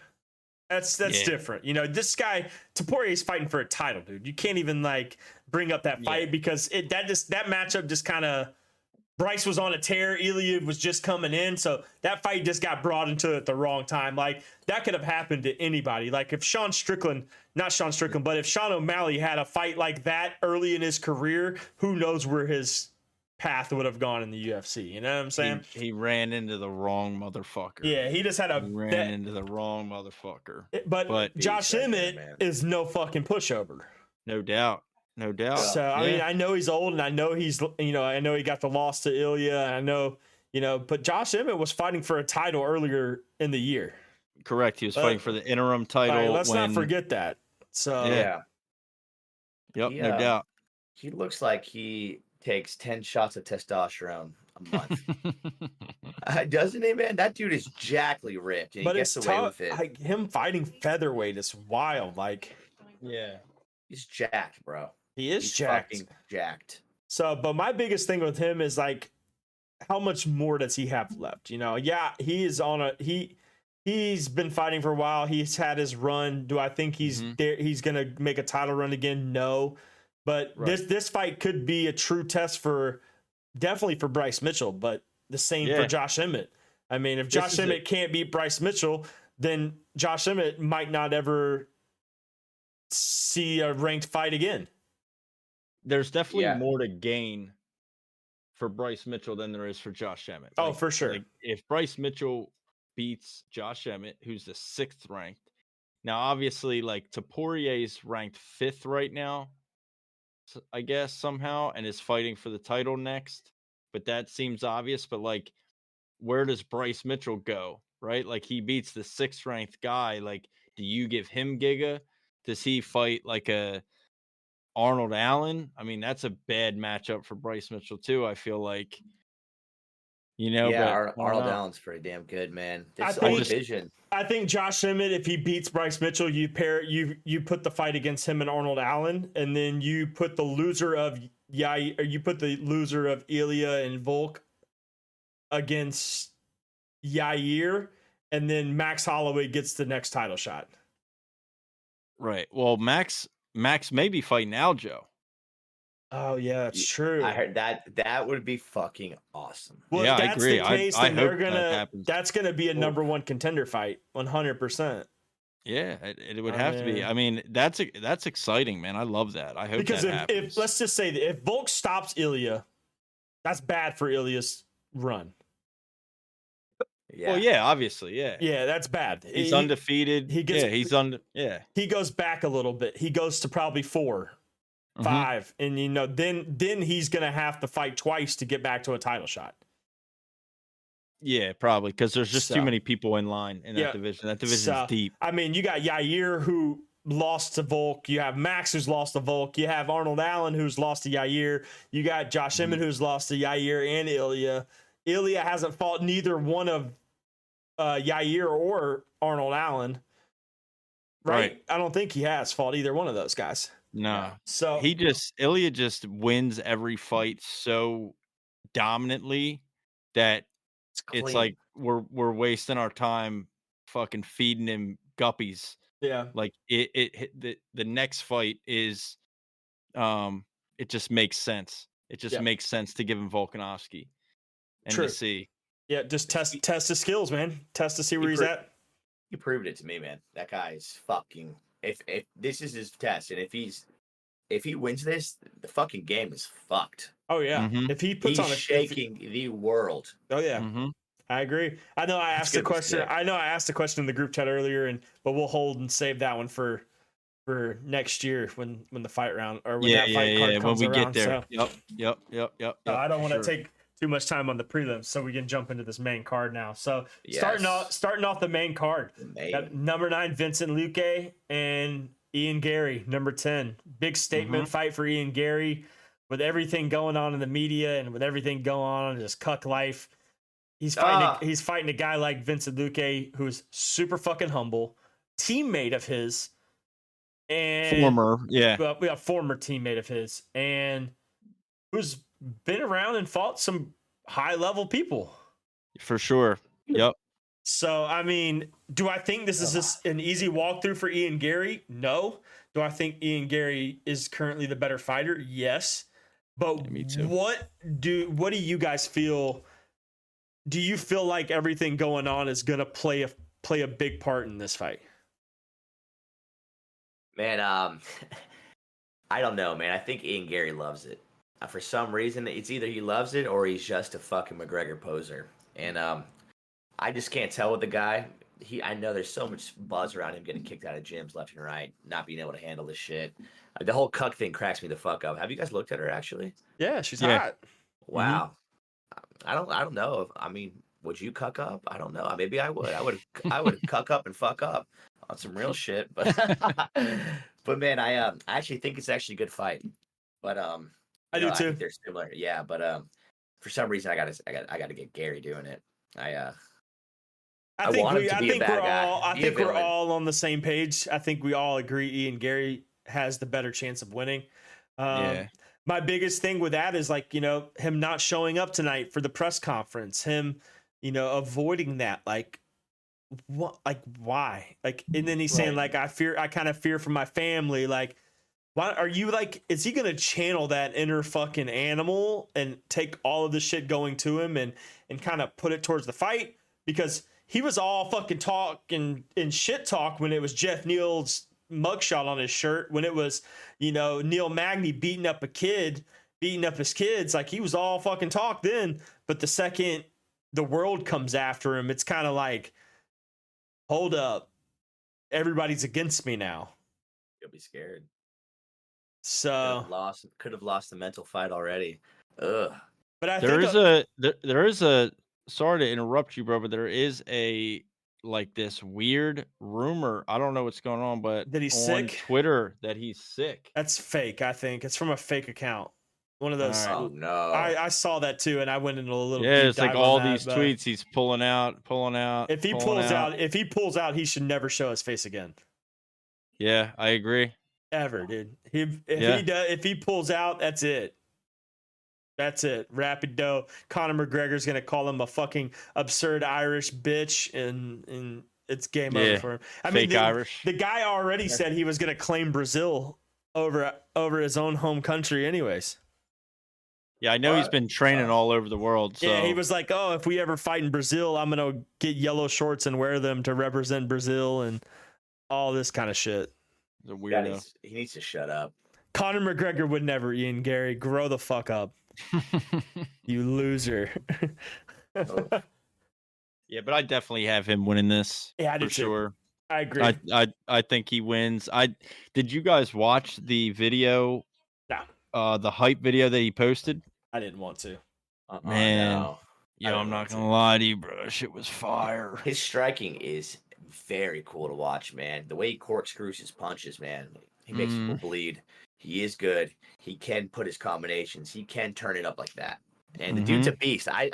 That's different. This guy Topuria is fighting for a title, dude. You can't even like bring up that fight because that matchup just kind of. Bryce was on a tear. Ilya was just coming in. So that fight just got brought into it at the wrong time. Like, that could have happened to anybody. Like, if Sean O'Malley had a fight like that early in his career, who knows where his path would have gone in the UFC. You know what I'm saying? He ran into the wrong motherfucker. Yeah, he just had into the wrong motherfucker. But Josh Emmett is no fucking pushover. No doubt. No doubt. So I mean, I know he's old, and I know I know he got the loss to Ilya. And I know, but Josh Emmett was fighting for a title earlier in the year. Correct. He was fighting for the interim title. Right, let's not forget that. So yeah. Yep. No doubt. He looks like he takes 10 shots of testosterone a month. Doesn't he, man? That dude is jackly ripped, and he gets away with it. Like, him fighting featherweight is wild. Like. Yeah. He's jacked, bro. He's jacked. Fucking jacked. So, but my biggest thing with him is like, how much more does he have left? You know, yeah, he is on a he's been fighting for a while. He's had his run. Do I think he's there? He's gonna make a title run again? No, but this fight could be a true test for definitely for Bryce Mitchell, but the same for Josh Emmett. I mean, if Josh Emmett can't beat Bryce Mitchell, then Josh Emmett might not ever see a ranked fight again. There's definitely more to gain for Bryce Mitchell than there is for Josh Emmett. Oh, for sure. Like, if Bryce Mitchell beats Josh Emmett, who's the 6th ranked, now obviously like Tapourier's ranked 5th right now, I guess somehow, and is fighting for the title next. But that seems obvious. But like, where does Bryce Mitchell go? Right? Like, he beats the 6th ranked guy. Like, do you give him Giga? Does he fight like a Arnold Allen? I mean, that's a bad matchup for Bryce Mitchell too. I feel like, you know, but Arnold Allen's pretty damn good, man. This whole division. I think Josh Emmett, if he beats Bryce Mitchell, you put the fight against him and Arnold Allen, and then you put the loser of Ilya and Volk against Yair, and then Max Holloway gets the next title shot. Right. Well, Max may be fighting Aljo. Oh yeah, that's true. I heard that would be fucking awesome. Well, yeah, if that's I agree. the case, I then hope that's gonna be a number one contender fight, 100%. Yeah, it would have to be. I mean, that's exciting, man. I love that. I hope because that happens. If let's just say that if Volk stops Ilya, that's bad for Ilya's run. Yeah. Well, yeah, obviously, yeah. Yeah, that's bad. He's undefeated. He goes back a little bit. He goes to probably 4, 5, and you know, then he's gonna have to fight twice to get back to a title shot. Yeah, probably, because there's just too many people in line in that division. That division's deep. I mean, you got Yair, who lost to Volk. You have Max, who's lost to Volk. You have Arnold Allen, who's lost to Yair. You got Josh Emmett, who's lost to Yair and Ilya. Ilya hasn't fought neither one of Yair or Arnold Allen. Right? I don't think he has fought either one of those guys. No. So Ilya just wins every fight so dominantly that it's like we're wasting our time fucking feeding him guppies. Yeah. Like the next fight is it just makes sense. It just makes sense to give him Volkanovski and to see. Yeah, just test his skills, man. Test to see where he's at. He proved it to me, man. That guy is fucking. If this is his test, and if he wins this, the fucking game is fucked. Oh yeah. If he puts on shaking the world. Oh yeah. I agree. I know I asked the question. I know I asked the question in the group chat earlier, but we'll hold and save that one for next year when the fight round or when that fight card comes when we around. get there. So, Yep. I don't want to take too much time on the prelims, so we can jump into this main card now. So starting off the main card, got number 9 Vincent Luque and Ian Gary, number 10. Big statement fight for Ian Gary, with everything going on in the media and with everything going on in his cuck life. He's fighting a guy like Vincent Luque, who's super fucking humble, teammate of his, and former teammate of his, and who's been around and fought some high level people. For sure. Yep. So, I mean, do I think this is just an easy walkthrough for Ian Gary? No. Do I think Ian Gary is currently the better fighter? Yes. But me too. What do you guys feel? Do you feel like everything going on is going to play a big part in this fight? Man, I don't know, man. I think Ian Gary loves it. For some reason, it's either he loves it or he's just a fucking McGregor poser. And I just can't tell with the guy. I know there's so much buzz around him getting kicked out of gyms left and right, not being able to handle this shit. The whole cuck thing cracks me the fuck up. Have you guys looked at her actually? Yeah, she's hot. Wow. I don't know. I mean, would you cuck up? I don't know. Maybe I would. I would cuck up and fuck up on some real shit. But but man, I actually think it's actually a good fight. But I do too. I think they're similar. Yeah, but for some reason I gotta get Gary doing it. I think we're all on the same page. I think we all agree Ian Gary has the better chance of winning. My biggest thing with that is like, him not showing up tonight for the press conference, him, avoiding that, like, what, like, why? Like, and then he's saying like, I kind of fear for my family. Like, why are you like, is he going to channel that inner fucking animal and take all of this shit going to him and kind of put it towards the fight? Because he was all fucking talk and shit talk when it was Jeff Neal's mugshot on his shirt, when it was, Neil Magny beating up his kids. Like, he was all fucking talk then, but the second the world comes after him, it's kind of like, hold up, everybody's against me now. You'll be scared. So could have lost the mental fight already. Ugh. But I there think is a sorry to interrupt you, bro, but there is like this weird rumor. I don't know what's going on, but that he's on sick? Twitter that he's sick. That's fake. I think it's from a fake account. One of those. Oh no! I saw that too, and I went into a little. Yeah, deep it's like dive all on that, these tweets he's pulling out. If he pulls out, he should never show his face again. Yeah, I agree. Ever, dude. If he pulls out, that's it. That's it. Rapid dough. Conor McGregor's gonna call him a fucking absurd Irish bitch, and it's game over for him. I mean, Irish. The guy already said he was gonna claim Brazil over his own home country, anyways. Yeah, I know he's been training all over the world. So. Yeah, he was like, "Oh, if we ever fight in Brazil, I'm gonna get yellow shorts and wear them to represent Brazil and all this kind of shit." He's a weirdo. He needs to shut up. Conor McGregor would never, Ian Gary. Grow the fuck up. You loser. Oh. Yeah, but I definitely have him winning this. Yeah, I do for sure. I agree. I think he wins. Did you guys watch the video? No. The hype video that he posted? I didn't want to. Man, no. I'm not gonna lie to you, bro. Shit was fire. His striking is very cool to watch, man. The way he corkscrews his punches, man. He makes people bleed. He is good. He can put his combinations. He can turn it up like that. And the dude's a beast. I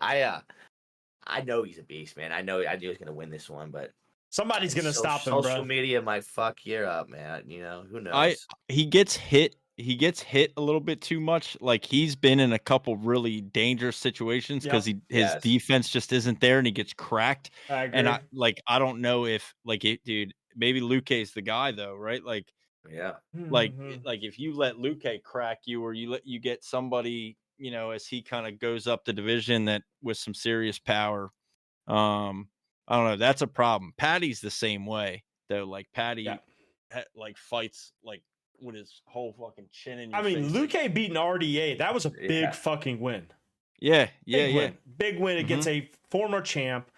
know he's a beast, man. I knew he was gonna win this one, but somebody's gonna stop him, bro. Social media might fuck you up, man. Who knows? He gets hit. He gets hit a little bit too much. Like, he's been in a couple really dangerous situations because his defense just isn't there, and he gets cracked. I agree. And I don't know if dude, maybe Luque's the guy though, right? Like, yeah, like if you let Luque crack you, or you get somebody, as he kind of goes up the division that with some serious power. I don't know. That's a problem. Patty's the same way though. Like, Patty, like, fights like with his whole fucking chin in your face. Luque beating RDA. That was a big fucking win. Yeah. Big win against a former champ.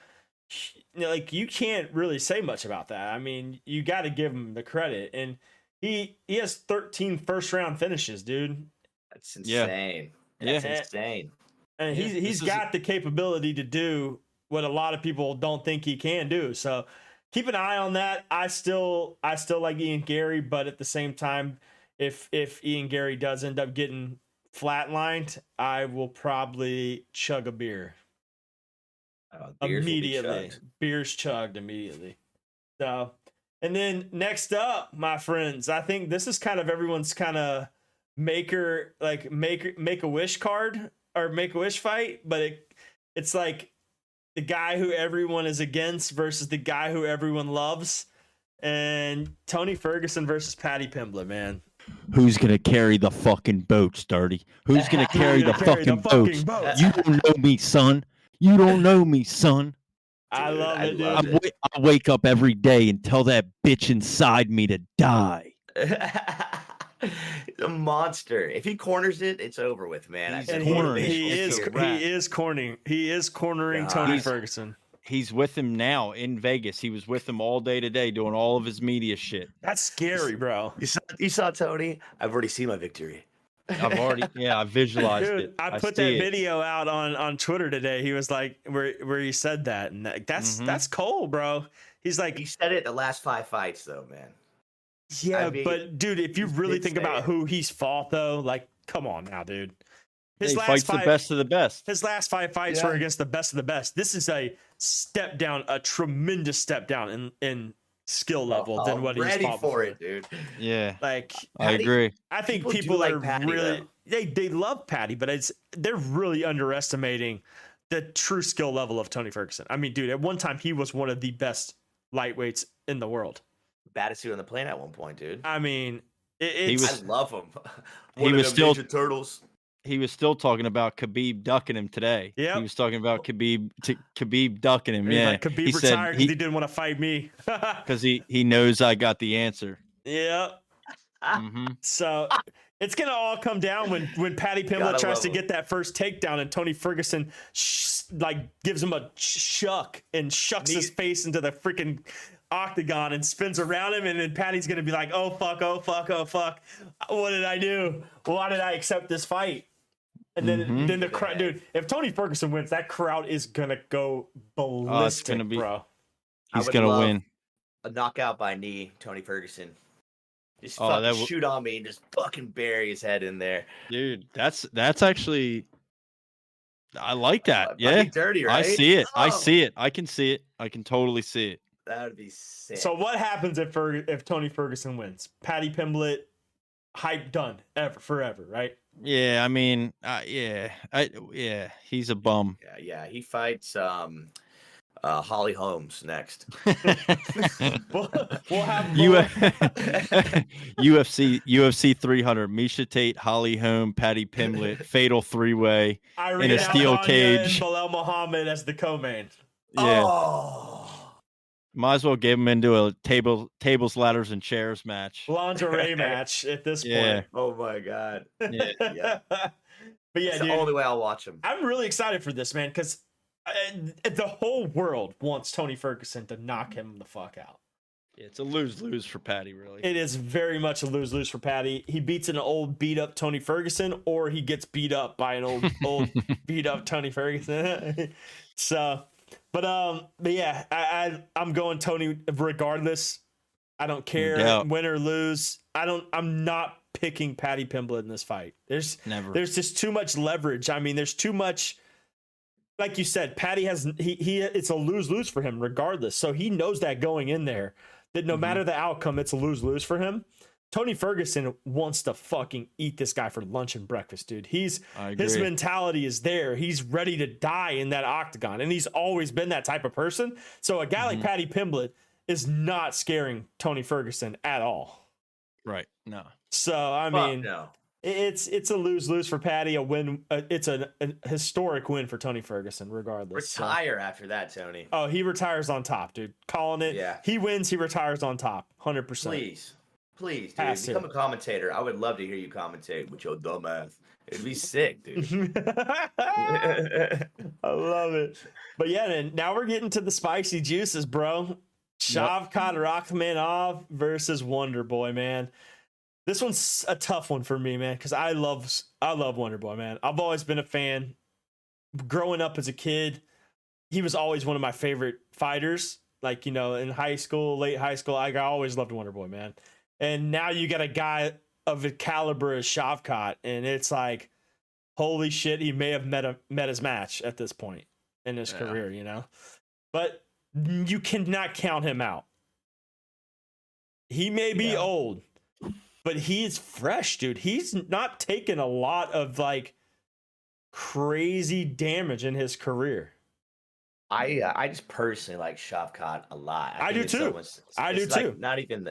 Like, you can't really say much about that. I mean, you got to give him the credit. And he has 13 first round finishes, dude. That's insane. That's insane. And he's got the capability to do what a lot of people don't think he can do. So keep an eye on that. I still like Ian Gary, but at the same time, if Ian Gary does end up getting flatlined, I will probably chug a beer. Immediately. Beer's chugged immediately. So, and then next up, my friends, I think this is kind of everyone's kind of make a wish card or make a wish fight, but it's like the guy who everyone is against versus the guy who everyone loves, and Tony Ferguson versus Paddy Pimblett, man. Who's gonna carry the fucking boats, Dirty? Who's gonna carry the fucking boats? You don't know me, son. You don't know me, son. I love it, dude. I wake up every day and tell that bitch inside me to die. He's a monster. If he corners it, it's over with, man. He is cornering Tony Ferguson. He's with him now in Vegas. He was with him all day today doing all of his media shit. That's scary, bro. You saw Tony? I've already seen my victory. I visualized it. I put that video out on Twitter today. He was like, where he said that, and that's cold, bro. He's like, he said it the last 5 fights, though, man. Yeah, but dude, if you really think about who he's fought, though, like, come on now, dude. He fights the best of the best. His last 5 fights were against the best of the best. This is a step down, a tremendous step down in skill level than what he's fought for before. It, dude. Yeah, like I agree. I think people like are Patty, really though. they love Patty, but they're really underestimating the true skill level of Tony Ferguson. I mean, dude, at one time he was one of the best lightweights in the world. Baddest dude on the planet at one point, dude. I mean, I love him. He was still Ninja Turtles. He was still talking about Khabib ducking him today. Yeah, he was talking about Khabib ducking him. Yeah, like, Khabib retired because he didn't want to fight me because he knows I got the answer. Yeah. Mm-hmm. So it's gonna all come down when Paddy Pimblett tries to get that first takedown and Tony Ferguson gives him a shuck and shucks his face into the freaking octagon and spins around him, and then Paddy's gonna be like, oh fuck, what did I do? Why did I accept this fight? And then the crowd, dude, if Tony Ferguson wins, that crowd is gonna go ballistic, it's gonna be, bro. He's gonna win. A knockout by knee, Tony Ferguson. Just shoot on me and just fucking bury his head in there, dude. That's actually, I like that. Yeah, dirty, right? I see it. I see it. I can see it. I can totally see it. That would be sick. So what happens if Tony Ferguson wins? Paddy Pimblett, hype done forever, right? Yeah, I mean, he's a bum. Yeah, he fights Holly Holmes next. we'll have UFC 300. Misha Tate, Holly Holm, Paddy Pimblett, fatal 3-way in a steel cage. And Bilal Muhammad as the co-main. Yeah. Oh. Might as well give him into a tables, ladders, and chairs match. Lingerie match at this point. Oh my god. Yeah. But yeah, it's dude, the only way I'll watch him. I'm really excited for this, man, because the whole world wants Tony Ferguson to knock him the fuck out. Yeah, it's a lose-lose for Paddy, really. It is very much a lose-lose for Paddy. He beats an old beat-up Tony Ferguson, or he gets beat up by an old beat-up Tony Ferguson. So, but yeah, I'm going Tony regardless. I don't care win or lose. I'm not picking Paddy Pimblett in this fight. There's just too much leverage. I mean, there's too much. Like you said, Paddy has it's a lose-lose for him regardless. So he knows that going in there, that no matter the outcome, it's a lose-lose for him. Tony Ferguson wants to fucking eat this guy for lunch and breakfast, dude. His mentality is there. He's ready to die in that octagon, and he's always been that type of person. So a guy like Paddy Pimblett is not scaring Tony Ferguson at all. Right. No. So I mean, it's a lose-lose for Paddy. A win. It's a historic win for Tony Ferguson, regardless. Retire after that, Tony. Oh, he retires on top, dude. Calling it. Yeah. He wins. He retires on top. 100%. Please, dude. Become a commentator. I would love to hear you commentate with your dumb ass. It'd be sick, dude. I love it. But yeah, now we're getting to the spicy juices, bro. Shavkat Rakhmonov versus Wonder Boy, man. This one's a tough one for me, man, because I love Wonder Boy, man. I've always been a fan. Growing up as a kid, he was always one of my favorite fighters. Like, in high school, late high school, I always loved Wonder Boy, man. And now you got a guy of the caliber as Shavkat, and it's like, holy shit, he may have met his match at this point in his career, But you cannot count him out. He may be old, but he's fresh, dude. He's not taken a lot of crazy damage in his career. I just personally like Shavkat a lot. I do too. I do too. Not even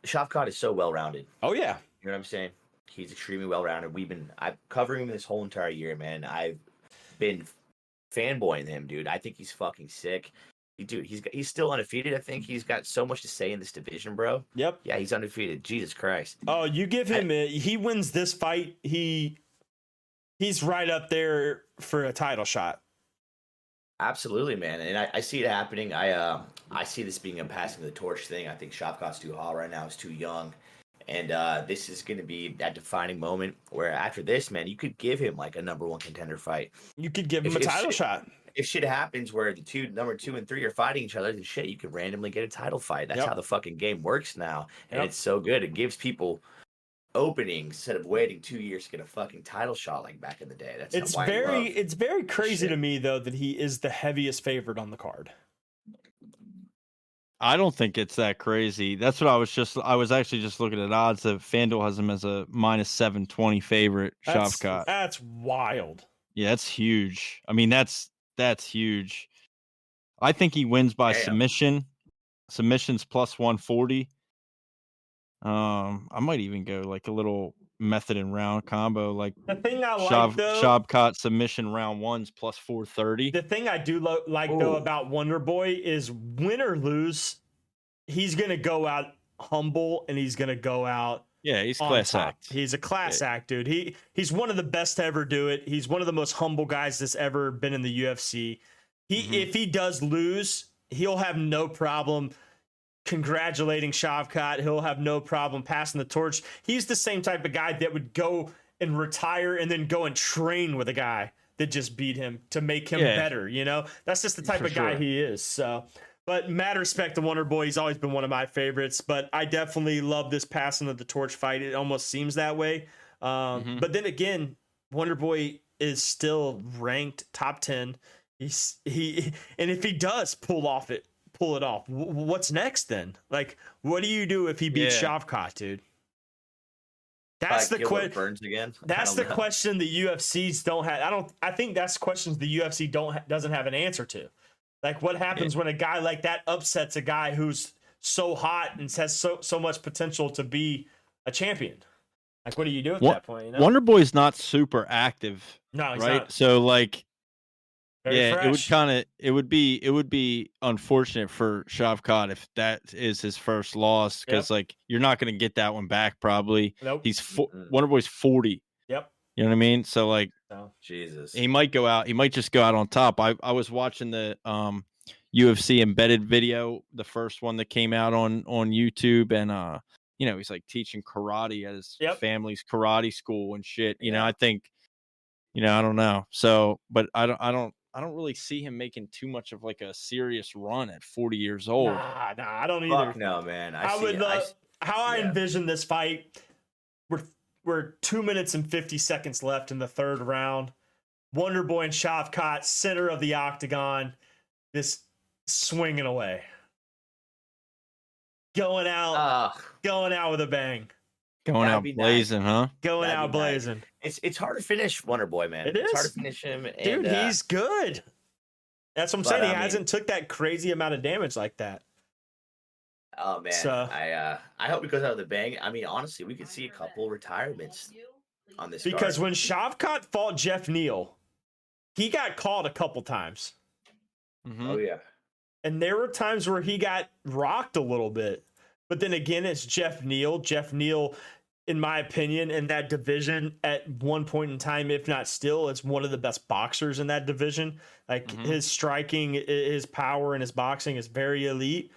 Shavkat is so well rounded. Oh yeah. You know what I'm saying? He's extremely well rounded. I've covering him this whole entire year, man. I've been fanboying him, dude. I think he's fucking sick. Dude, he's still undefeated. I think he's got so much to say in this division, bro. Yep. Yeah, he's undefeated. Jesus Christ. Oh, you give him he wins this fight, he's right up there for a title shot. Absolutely, man. And I see it happening. I see this being a passing the torch thing. I think Shavkat's too hot right now. He's too young. And this is going to be that defining moment where after this, man, you could give him a number one contender fight. You could give him a title shot. If shit happens where the number 2 and 3 are fighting each other, then shit, you could randomly get a title fight. That's how the fucking game works now. And it's so good. It gives people openings instead of waiting 2 years to get a fucking title shot like back in the day. It's very crazy to me though that he is the heaviest favorite on the card. I don't think it's that crazy. That's what I was actually just looking at odds. That FanDuel has him as a minus 720 favorite. Shavkat. That's wild. Yeah, that's huge. I mean, that's huge. I think he wins by submission. Submissions plus 140. I might even go like a little method and round combo, like the thing I like though, Shavkat submission round 1's plus 430. The thing I do like though about Wonder Boy is win or lose, he's gonna go out humble and he's gonna go out. Yeah, he's class act. He's a class act, dude. He's one of the best to ever do it. He's one of the most humble guys that's ever been in the UFC. If he does lose, he'll have no problem congratulating Shavkat. He'll have no problem passing the torch. He's the same type of guy that would go and retire and then go and train with a guy that just beat him to make him better. You know, that's just the type of guy he is. So, but mad respect to Wonder Boy. He's always been one of my favorites, but I definitely love this passing of the torch fight. It almost seems that way. But then again, Wonder Boy is still ranked top 10. And if he does pull it off, what's next then? Like, what do you do if he beats Shavkat, dude? That's the question. Burns again. That's the question the UFCs don't have. I think that's questions the UFC doesn't have an answer to. Like, what happens when a guy like that upsets a guy who's so hot and has so much potential to be a champion? Like, what do you do at that point? You know? Wonder Boy's not super active. No, he's right? Not. So like, Fresh. it would be unfortunate for Shavkat if that is his first loss, because like you're not going to get that one back probably. Nope. He's Wonder Boy's 40. Yep. You know what I mean? So like, Jesus, he might go out. He might just go out on top. I was watching the UFC embedded video, the first one that came out on YouTube, and he's like teaching karate at his family's karate school and shit. You know, I think, I don't know. So, but I don't really see him making too much of like a serious run at 40 years old. Nah, I don't either. Fuck no, man. I envision this fight. We're 2 minutes and 50 seconds left in the third round. Wonder Boy and Shavkat, center of the octagon, this swinging away, going out with a bang. Going out blazing, huh? Going out blazing. It's hard to finish Wonder Boy, man. It is. It's hard to finish him. Dude, he's good. That's what I'm saying. He hasn't took that crazy amount of damage like that. Oh man, so, I hope he goes out with a bang. I mean, honestly, we could see a couple retirements on this because card. When Shavkat fought Jeff Neal, he got caught a couple times. Mm-hmm. Oh yeah, and there were times where he got rocked a little bit. But then again, it's Jeff Neal. Jeff Neal, in my opinion, in that division at one point in time, if not still, is one of the best boxers in that division. Like his striking, his power, and his boxing is very elite.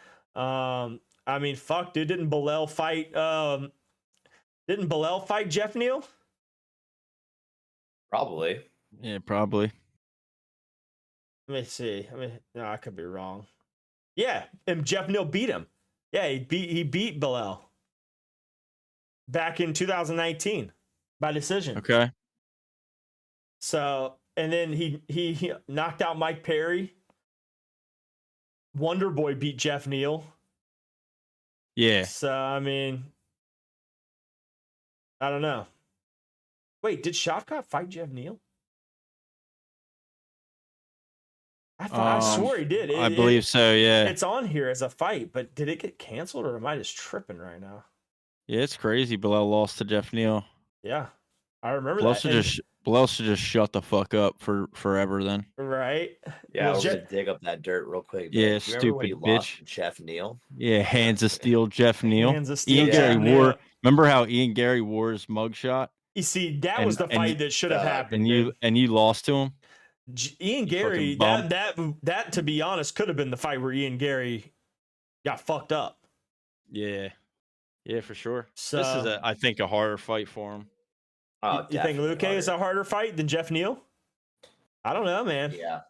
I mean, fuck, dude, didn't Bilal fight Jeff Neal? Probably. Yeah, probably. Let me see. No, I could be wrong. Yeah, and Jeff Neal beat him. Yeah, he beat Bilal back in 2019 by decision. Okay. So, and then he knocked out Mike Perry. Wonder Boy beat Jeff Neal. Yeah. So, I mean, I don't know. Wait, did Shavkat fight Jeff Neal? I swore he did. I believe so, yeah. It's on here as a fight, but did it get canceled or am I just tripping right now? Yeah, it's crazy. Bilal lost to Jeff Neal. Yeah, I remember that. Bilal should just shut the fuck up for forever then. Right? Yeah, we're gonna dig up that dirt real quick. Yeah, stupid bitch. Jeff Neal. Yeah, hands of steel, Jeff Neal. Hands of steel. Ian Gary wore. Remember how Ian Gary wore his mugshot? You see, that was the fight that should have happened. And you lost to him. Ian Gary, that to be honest, could have been the fight where Ian Gary got fucked up. Yeah, for sure. So, this is I think a harder fight for him. You think Luque is a harder fight than Jeff Neal? I don't know, man. Yeah.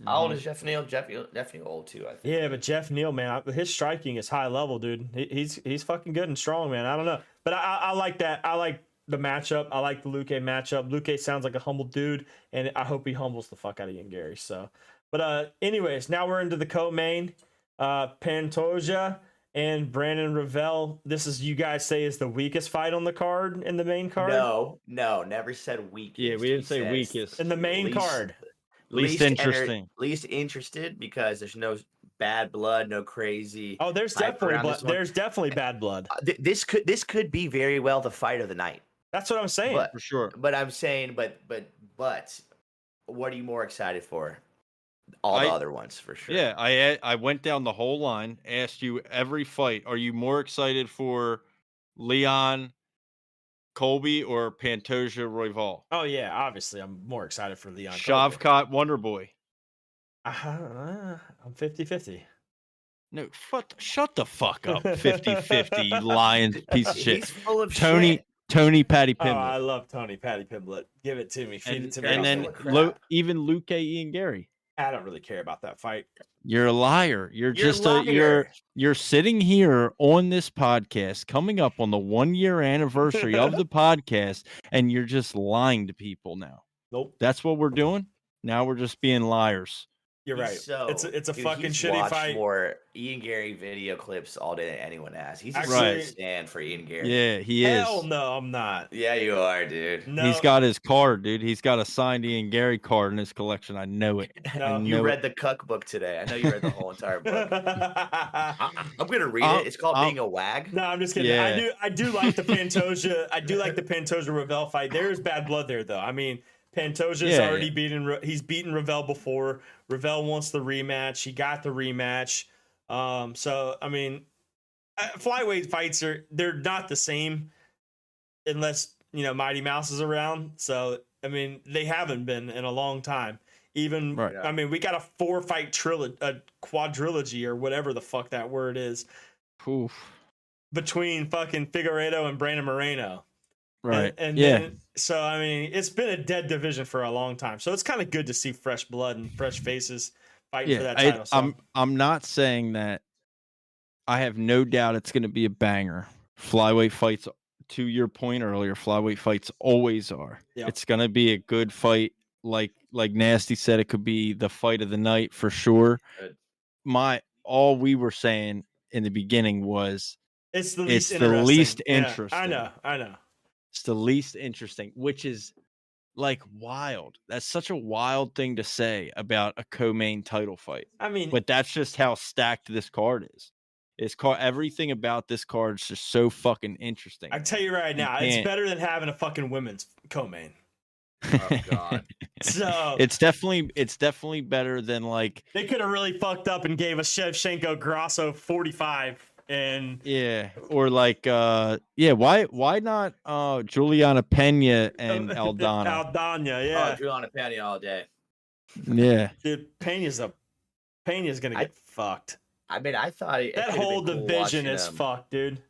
How old is Jeff Neal? Jeff Neal old too, I think. Yeah, but Jeff Neal, man, his striking is high level, dude. He's fucking good and strong, man. I don't know, but I like that. I like the matchup. I like the Luque matchup. Luque sounds like a humble dude, and I hope he humbles the fuck out of Ian Gary. So, but anyways, now we're into the co-main. Pantoja and Brandon Ravel. This is, you guys say, is the weakest fight on the card in the main card? No, never said weakest. Yeah, we didn't say weakest. In the main card. Least interesting. Least interested because there's no bad blood, no crazy. Oh, there's definitely blood. There's definitely bad blood. This could be very well the fight of the night. That's what I'm saying. For sure. But I'm saying, but what are you more excited for? All the other ones, for sure. Yeah, I went down the whole line, asked you every fight. Are you more excited for Leon Colby or Pantoja Royval? Oh yeah, obviously I'm more excited for Leon Shavkat Wonderboy. I'm 50-50. No, shut the fuck up. 50-50, you lying piece of shit. He's full of shit. Tony Patty Pimblett. Oh, I love Tony Patty Pimblett. Give it to me. Feed it to me. And then even Luke Ian Gary. I don't really care about that fight. You're a liar. You're sitting here on this podcast coming up on the 1-year anniversary of the podcast, and you're just lying to people now. Nope. That's what we're doing. Now we're just being liars. You're right. It's a fucking shitty fight. More Ian Gary video clips all day than anyone has. He's just right. stand for Ian Gary. Yeah, he is. Hell no, I'm not. Yeah, you are, dude. No. He's got his card, dude. He's got a signed Ian Gary card in his collection. I know it. No. You read the Cuck book today. I know you read the whole entire book. I'm gonna read it. It's called Being a Wag. No, I'm just kidding. Yeah. I do like the Pantoja. I do like the Pantoja Ravel fight. There's bad blood there, though. I mean, Pantoja's already beaten. He's beaten Ravel before. Ravel wants the rematch. He got the rematch. So I mean, flyweight fights they're not the same unless Mighty Mouse is around. So I mean, they haven't been in a long time. Even I mean, we got a 4-fight quadrilogy or whatever the fuck that word is. Oof. Between fucking Figueiredo and Brandon Moreno. Right. And so I mean, it's been a dead division for a long time. So it's kind of good to see fresh blood and fresh faces fighting for that title. So. I'm not saying that. I have no doubt it's going to be a banger. Flyweight fights, to your point earlier, flyweight fights always are. Yep. It's going to be a good fight. Like Nasty said, it could be the fight of the night for sure. Good. All we were saying in the beginning was it's the least interesting. Yeah, I know. It's the least interesting, which is like wild. That's such a wild thing to say about a co-main title fight. I mean, but that's just how stacked this card is. Everything about this card is just so fucking interesting. I tell you right now, it's better than having a fucking women's co-main. Oh god. So it's definitely better than like they could have really fucked up and gave a Shevchenko Grasso 45. And or like why not Juliana Pena and Aldana? Yeah. Oh, Juliana Pena all day. Yeah. Dude, Pena's gonna get fucked. I mean, I thought that whole division is fucked, dude.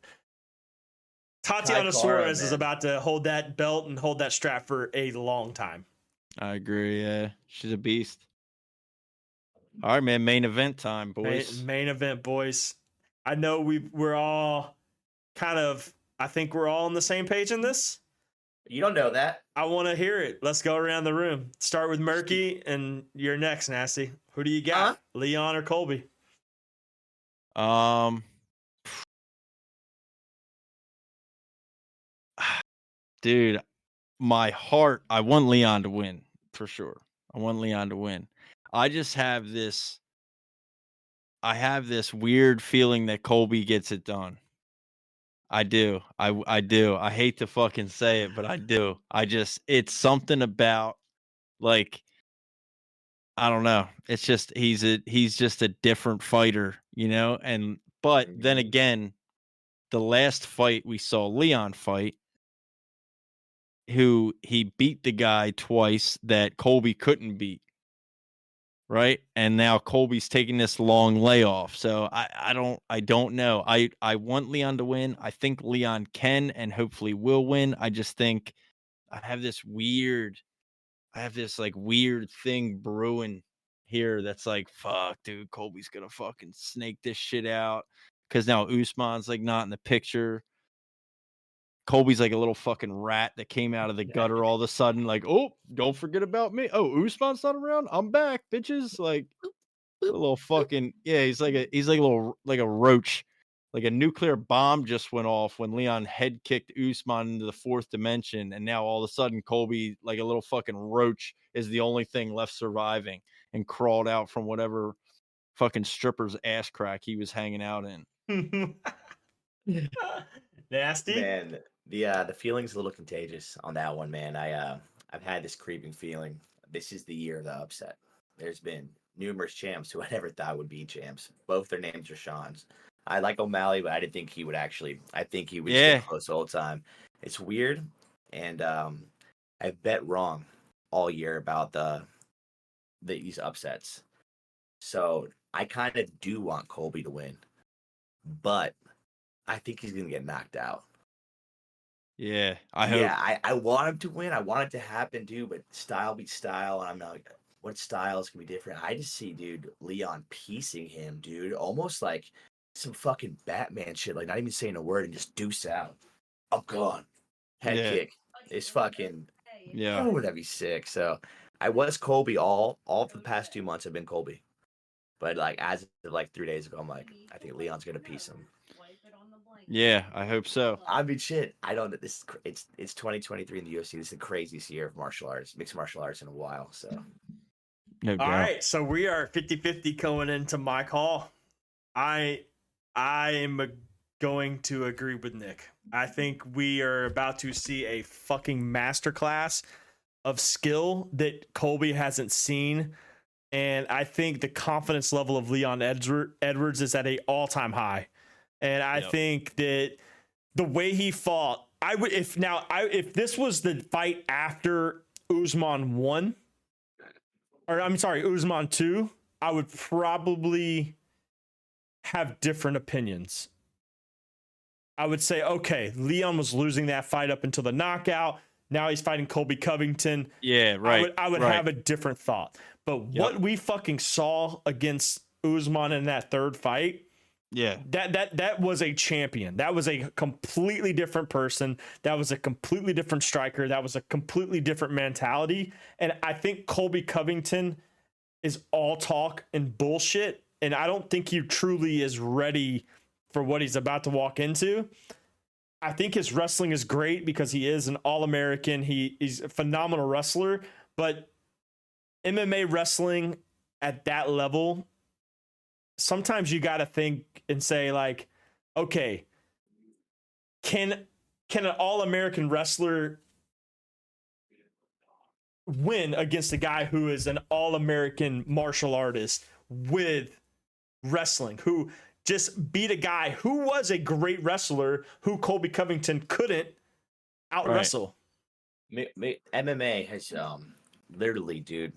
Tatiana Suarez is about to hold that belt and hold that strap for a long time. I agree, yeah. She's a beast. All right, man, main event time, boys. Main event, boys. I know we're all I think we're all on the same page in this. You don't know that. I want to hear it. Let's go around the room. Start with Murky, and you're next, Nasty. Who do you got? Leon or Colby? Dude, my heart, I want Leon to win, for sure. I want Leon to win. I just have this weird feeling that Colby gets it done. I do. I do. I hate to fucking say it, but I do. It's something about, like, I don't know. It's just he's just a different fighter, but then again, the last fight we saw Leon fight, who he beat the guy twice that Colby couldn't beat. Right. And now Colby's taking this long layoff. So I don't know. I want Leon to win. I think Leon can and hopefully will win. I just think I have this weird thing brewing here that's like, fuck, dude, Colby's gonna fucking snake this shit out. Cause now Usman's like not in the picture. Colby's like a little fucking rat that came out of the gutter all of a sudden, like, oh, don't forget about me. Oh, Usman's not around. I'm back, bitches. Like, little fucking he's like a little like a roach. Like a nuclear bomb just went off when Leon head kicked Usman into the fourth dimension, and now all of a sudden Colby, like a little fucking roach, is the only thing left surviving and crawled out from whatever fucking stripper's ass crack he was hanging out in. Nasty. Man, the feeling's a little contagious on that one, man. I've had this creeping feeling. This is the year of the upset. There's been numerous champs who I never thought would be champs. Both their names are Sean's. I like O'Malley, but I didn't think he would actually. I think he would stay close the whole time. It's weird, and I bet wrong all year about these upsets. So I kind of do want Colby to win, but I think he's gonna get knocked out. Yeah, I hope. Yeah, I want him to win. I want it to happen, dude. But style beats style, and I'm not. What styles can be different? I just see, dude, Leon piecing him, dude, almost like some fucking Batman shit, like not even saying a word and just deuce out. I'm gone. Head kick. It's fucking Oh, that'd be sick. So I was Colby all for the past 2 months. I've been Colby, but like as of like 3 days ago, I'm like, I think Leon's gonna piece him. Yeah, I hope so. I mean, shit. I don't. It's 2023 in the UFC. This is the craziest year of martial arts, mixed martial arts in a while. So. No doubt. All right, so we are 50-50 going into my call. I am going to agree with Nick. I think we are about to see a fucking masterclass of skill that Colby hasn't seen. And I think the confidence level of Leon Edwards is at an all-time high. And I think that the way he fought, if this was the fight after Usman 1, or I'm sorry, Usman 2, I would probably have different opinions. I would say, okay, Leon was losing that fight up until the knockout. Now he's fighting Colby Covington. Yeah, right. I would have a different thought. But what we fucking saw against Usman in that third fight, that was a champion. That was a completely different person. That was a completely different striker. That was a completely different mentality. And I think Colby Covington is all talk and bullshit. And I don't think he truly is ready for what he's about to walk into. I think his wrestling is great because he is an All-American. He's a phenomenal wrestler. But MMA wrestling at that level, sometimes you got to think and say, like, okay, can an All-American wrestler win against a guy who is an All-American martial artist with wrestling, who just beat a guy who was a great wrestler who Colby Covington couldn't out-wrestle? MMA has literally, dude,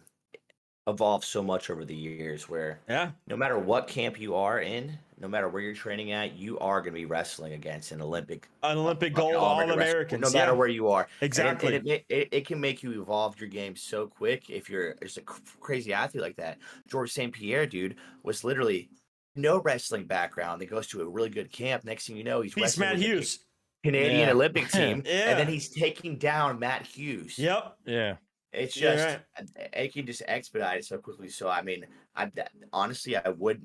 evolved so much over the years where no matter what camp you are in, no matter where you're training at, you are going to be wrestling against an Olympic gold All-American, no matter where you are. Exactly. And it can make you evolve your game so quick if you're just a crazy athlete like that. George St. Pierre, dude, was literally no wrestling background. He goes to a really good camp. Next thing you know, he's wrestling Matt with Hughes. Canadian Olympic team, and then he's taking down Matt Hughes. Yep. Yeah. It's just it can just expedite it so quickly. So I mean, honestly, I would.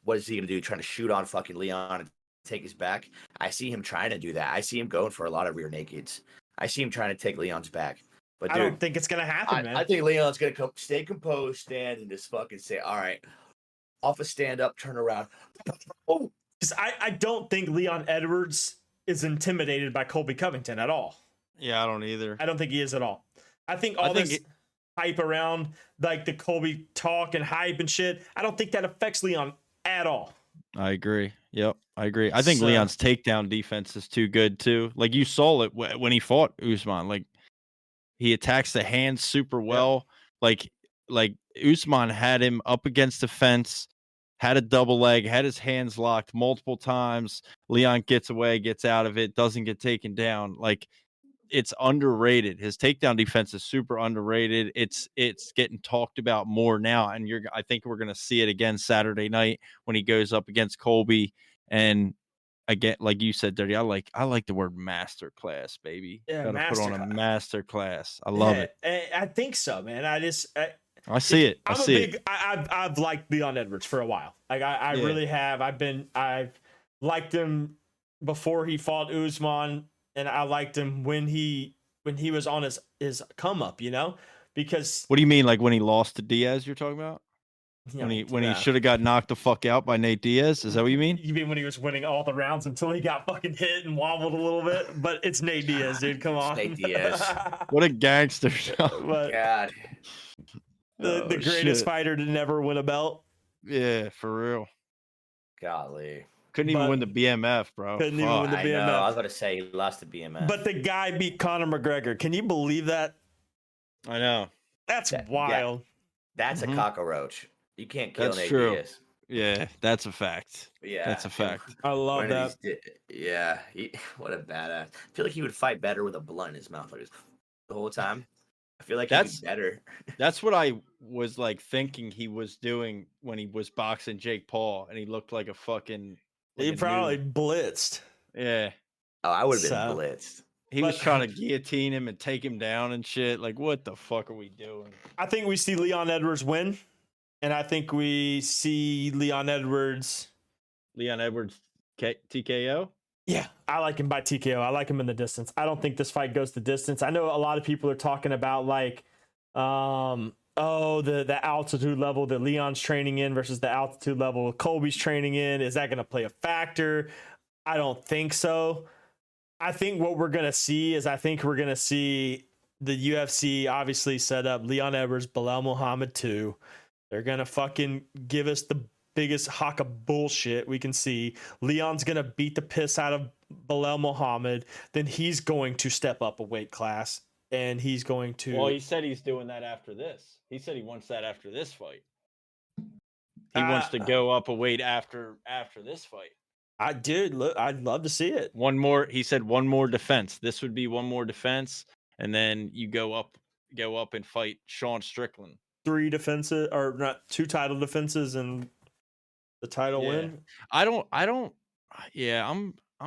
What is he gonna do? Trying to shoot on fucking Leon and take his back? I see him trying to do that. I see him going for a lot of rear nakeds. I see him trying to take Leon's back. But dude, I don't think it's gonna happen, man. I think Leon's gonna stay composed, stand, and just fucking say, "All right, off a stand up, turn around." Oh, because I don't think Leon Edwards is intimidated by Colby Covington at all. Yeah, I don't either. I don't think he is at all. I think this hype around like the Colby talk and hype and shit, I don't think that affects Leon at all. I agree. Yep, I agree. I think Leon's takedown defense is too good too. Like you saw it when he fought Usman. Like he attacks the hands super well. Yep. Like Usman had him up against the fence, had a double leg, had his hands locked multiple times. Leon gets away, gets out of it, doesn't get taken down. Like it's underrated. His takedown defense is super underrated. It's getting talked about more now, and I think we're gonna see it again Saturday night when he goes up against Colby. And again, like you said, Dirty, I like the word master class, baby. Yeah, gotta put on a master class. I love it. I think so, man. I see it. I've liked Leon Edwards for a while. Like I really have. I've liked him before he fought Usman, and I liked him when he was on his come up, because what do you mean, like when he lost to Diaz? You're talking about when he should have got knocked the fuck out by Nate Diaz? Is that what you mean? You mean when he was winning all the rounds until he got fucking hit and wobbled a little bit? But it's Nate Diaz, dude. Come on, Nate Diaz. What a gangster! God, the greatest fighter to never win a belt. Yeah, for real. Golly. Couldn't even win the BMF, bro. Couldn't even win the BMF. I was about to say he lost the BMF. But the guy beat Conor McGregor. Can you believe that? I know. That's wild. That's a cockroach. You can't kill Nate Diaz. Yeah, that's a fact. Yeah, that's a fact. I love that. Yeah, what a badass. I feel like he would fight better with a blunt in his mouth like the whole time. I feel like he'd be better. That's what I was like thinking he was doing when he was boxing Jake Paul, and he looked like a fucking. He probably blitzed. Yeah. Oh, I would have been blitzed. He was trying to guillotine him and take him down and shit. Like, what the fuck are we doing? I think we see Leon Edwards win, and I think we see Leon Edwards TKO? Yeah, I like him by TKO. I like him in the distance. I don't think this fight goes the distance. I know a lot of people are talking about like, the altitude level that Leon's training in versus the altitude level Colby's training in. Is that going to play a factor? I don't think so. I think what we're going to see is the UFC obviously set up Leon Edwards, Belal Muhammad 2. They're going to fucking give us the biggest hawk of bullshit we can see. Leon's going to beat the piss out of Belal Muhammad. Then he's going to step up a weight class. And he's going to... Well, he said he's doing that after this. He said he wants that after this fight. He wants to go up a weight after this fight. I'd love to see it. He said one more defense. This would be one more defense. And then you go up and fight Sean Strickland. 3 defenses, or not 2 title defenses and the title win.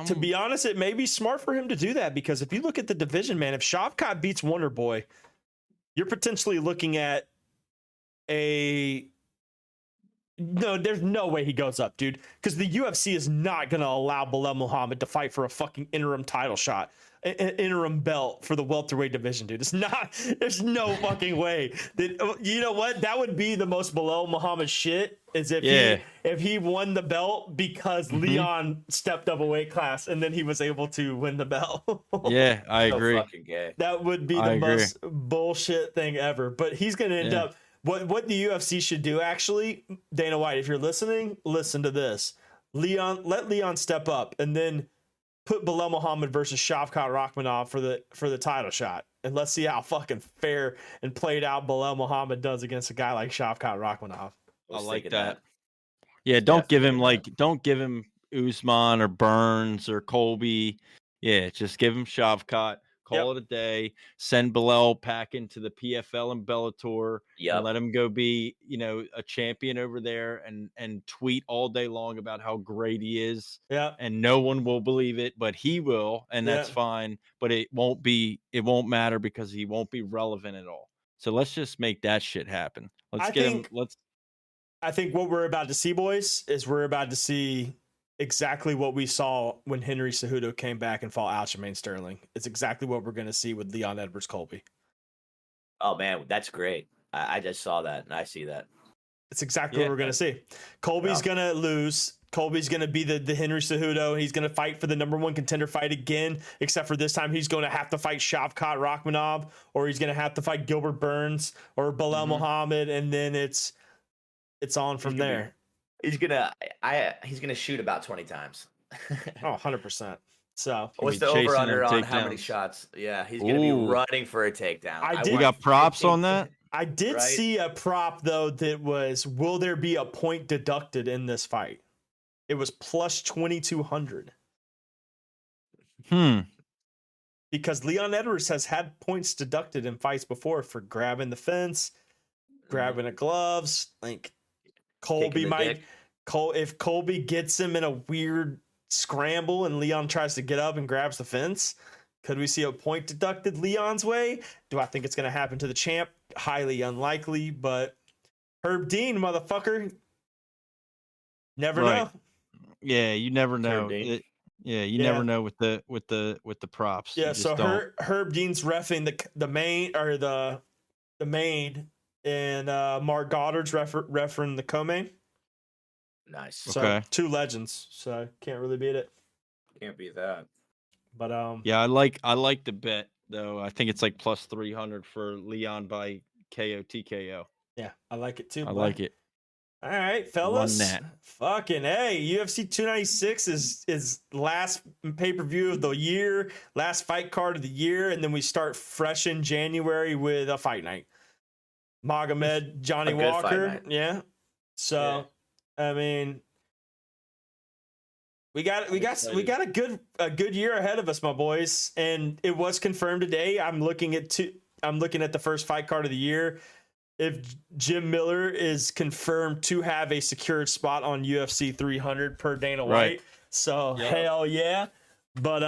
To be honest, it may be smart for him to do that, because if you look at the division, man, if Shavkat beats Wonder Boy, you're potentially looking at there's no way he goes up, dude, because the UFC is not going to allow Belal Muhammad to fight for a fucking interim title shot, an interim belt for the welterweight division, dude. There's no fucking way. You know what? That would be the most Belal Muhammad shit, is if he won the belt because Leon stepped up a weight class and then he was able to win the belt. Yeah, I agree. That would be the most bullshit thing ever. But he's going to end up... What the UFC should do, actually, Dana White, if you're listening, listen to this. Let Leon step up, and then put Belal Muhammad versus Shavkat Rakhmonov for the title shot, and let's see how fucking fair and played out Belal Muhammad does against a guy like Shavkat Rakhmonov. I like that. Yeah, don't give him Usman or Burns or Colby. Yeah, just give him Shavkat. Call it a day. Send Belal back into the PFL and Bellator. And let him go be, a champion over there and tweet all day long about how great he is. Yeah. And no one will believe it, but he will, and that's fine. But it won't matter because he won't be relevant at all. So let's just make that shit happen. I think what we're about to see, boys, is we're about to see exactly what we saw when Henry Cejudo came back and fought Aljamain Sterling. It's exactly what we're going to see with Leon Edwards Colby. Oh man, that's great. I just saw that and I see that. It's exactly what we're going to see. Colby's going to lose. Colby's going to be the Henry Cejudo. He's going to fight for the number 1 contender fight again, except for this time he's going to have to fight Shavkat Rakhmonov, or he's going to have to fight Gilbert Burns or Belal Muhammad, and then it's on from there. He's gonna shoot about 20 times. 100%. So what's the over under on how many shots? Yeah, he's gonna be running for a takedown. We got props on that. I did see a prop though that was, will there be a point deducted in this fight? It was plus 2,200. Because Leon Edwards has had points deducted in fights before for grabbing the fence, grabbing the gloves, like. If Colby gets him in a weird scramble and Leon tries to get up and grabs the fence, Could we see a point deducted Leon's way? Do I think it's going to happen to the champ? Highly unlikely, but Herb Dean, motherfucker. Never know. Yeah, you never know. Dean. You never know with the props. Yeah, you just so don't. Herb Dean's reffing the main or the main, and Mark Goddard's refereeing the co-main. Nice. So Okay. 2 legends. So can't really beat it. Can't beat that. But yeah, I like the bet though. I think it's like plus 300 for Leon by KO TKO. Yeah, I like it too. I like it. All right, fellas. Run that. Fucking hey, UFC 296 is last pay-per-view of the year, last fight card of the year, and then we start fresh in January with a fight night. Magomed, Johnny Walker. Yeah. So, I mean, we got a good year ahead of us, my boys, and it was confirmed today. I'm looking at the first fight card of the year. If Jim Miller is confirmed to have a secured spot on UFC 300 per Dana White, Right. So hell yeah. But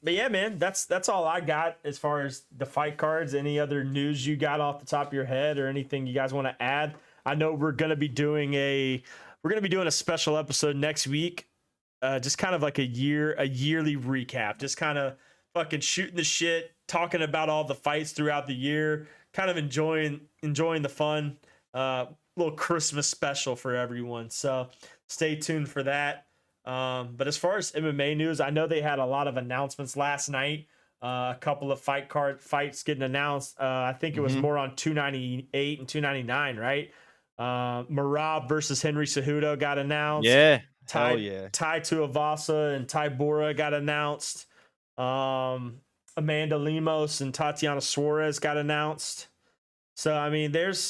yeah, man, that's all I got as far as the fight cards. Any other news you got off the top of your head, or anything you guys want to add? I know we're gonna be doing a special episode next week, just kind of like a yearly recap, just kind of fucking shooting the shit, talking about all the fights throughout the year. Kind of enjoying the fun, little Christmas special for everyone. So stay tuned for that. But as far as MMA news, I know they had a lot of announcements last night. A couple of fights getting announced. I think it was more on 298 and 299, right? Marab versus Henry Cejudo got announced. Yeah. Tai Tuivasa and Tai Bora got announced. Amanda Lemos and Tatiana Suarez got announced. So I mean, they've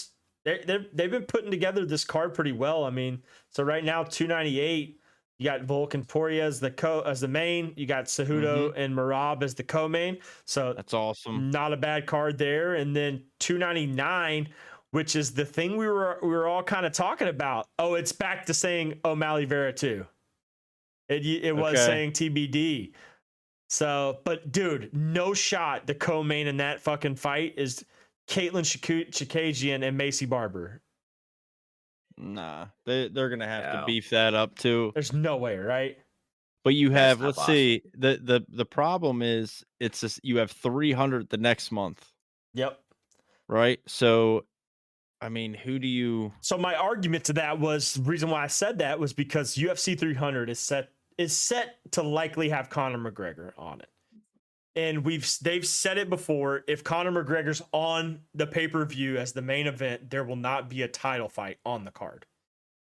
been putting together this card pretty well. I mean, so right now 298, you got Volkan Poirier as the main. You got Cejudo and Marab as the co-main. So that's awesome. Not a bad card there. And then 299, which is the thing we were all kind of talking about. Oh, it's back to saying O'Malley Vera too. It was saying TBD. So, but dude, no shot. The co-main in that fucking fight is Caitlin Chikagian and Macy Barber. Nah, they're gonna have to beef that up too. There's no way, right? But you have, let's see, the problem is you have 300 the next month. Yep. Right. So, I mean, who do you? So my argument to that was the reason why I said that was because UFC 300 is set to likely have Conor McGregor on it. And they've said it before, if Conor McGregor's on the pay-per-view as the main event, there will not be a title fight on the card.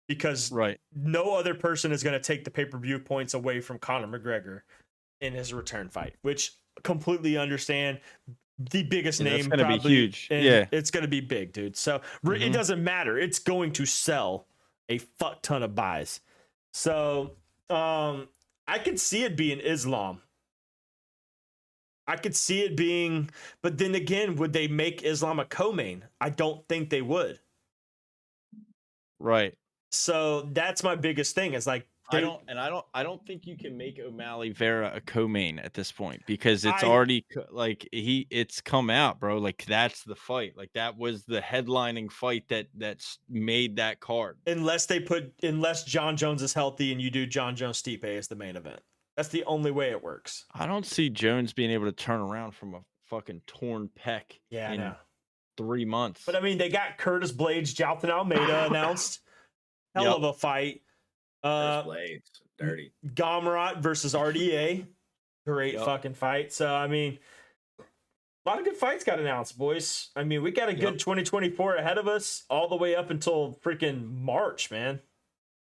Because no other person is going to take the pay-per-view points away from Conor McGregor in his return fight, which completely understand. The biggest name, it's going to be huge. It's going to be big, dude. So it doesn't matter. It's going to sell a fuck ton of buys. So I could see it being Islam. I could see it being, but then again, would they make Islam a co-main? I don't think they would. Right. So that's my biggest thing. Is like I don't think you can make O'Malley Vera a co-main at this point because it's already like it's come out, bro. Like that's the fight. Like that was the headlining fight that's made that card. Unless John Jones is healthy and you do John Jones Stipe as the main event. That's the only way it works. I don't see Jones being able to turn around from a fucking torn pec in 3 months. But I mean, they got Curtis Blades, Jalton Almeida announced. Hell of a fight. Blades, dirty. Gamrot versus RDA. Great fucking fight. So, I mean, a lot of good fights got announced, boys. I mean, we got a good 2024 ahead of us all the way up until freaking March, man.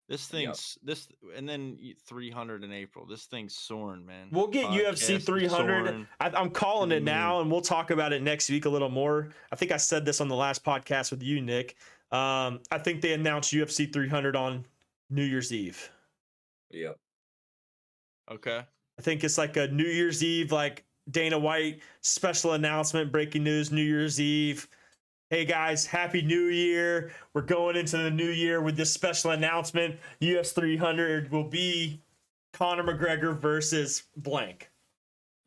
This thing's and then 300 in April. This thing's soaring, man. We'll get UFC 300. I'm calling it now, and we'll talk about it next week a little more. I think I said this on the last podcast with you, Nick. I think they announced UFC 300 on New Year's Eve. Yep. Okay. I think it's like a New Year's Eve, like Dana White special announcement, breaking news, New Year's Eve. Hey guys, Happy New Year. We're going into the new year with this special announcement. UFC 300 will be Conor McGregor versus blank.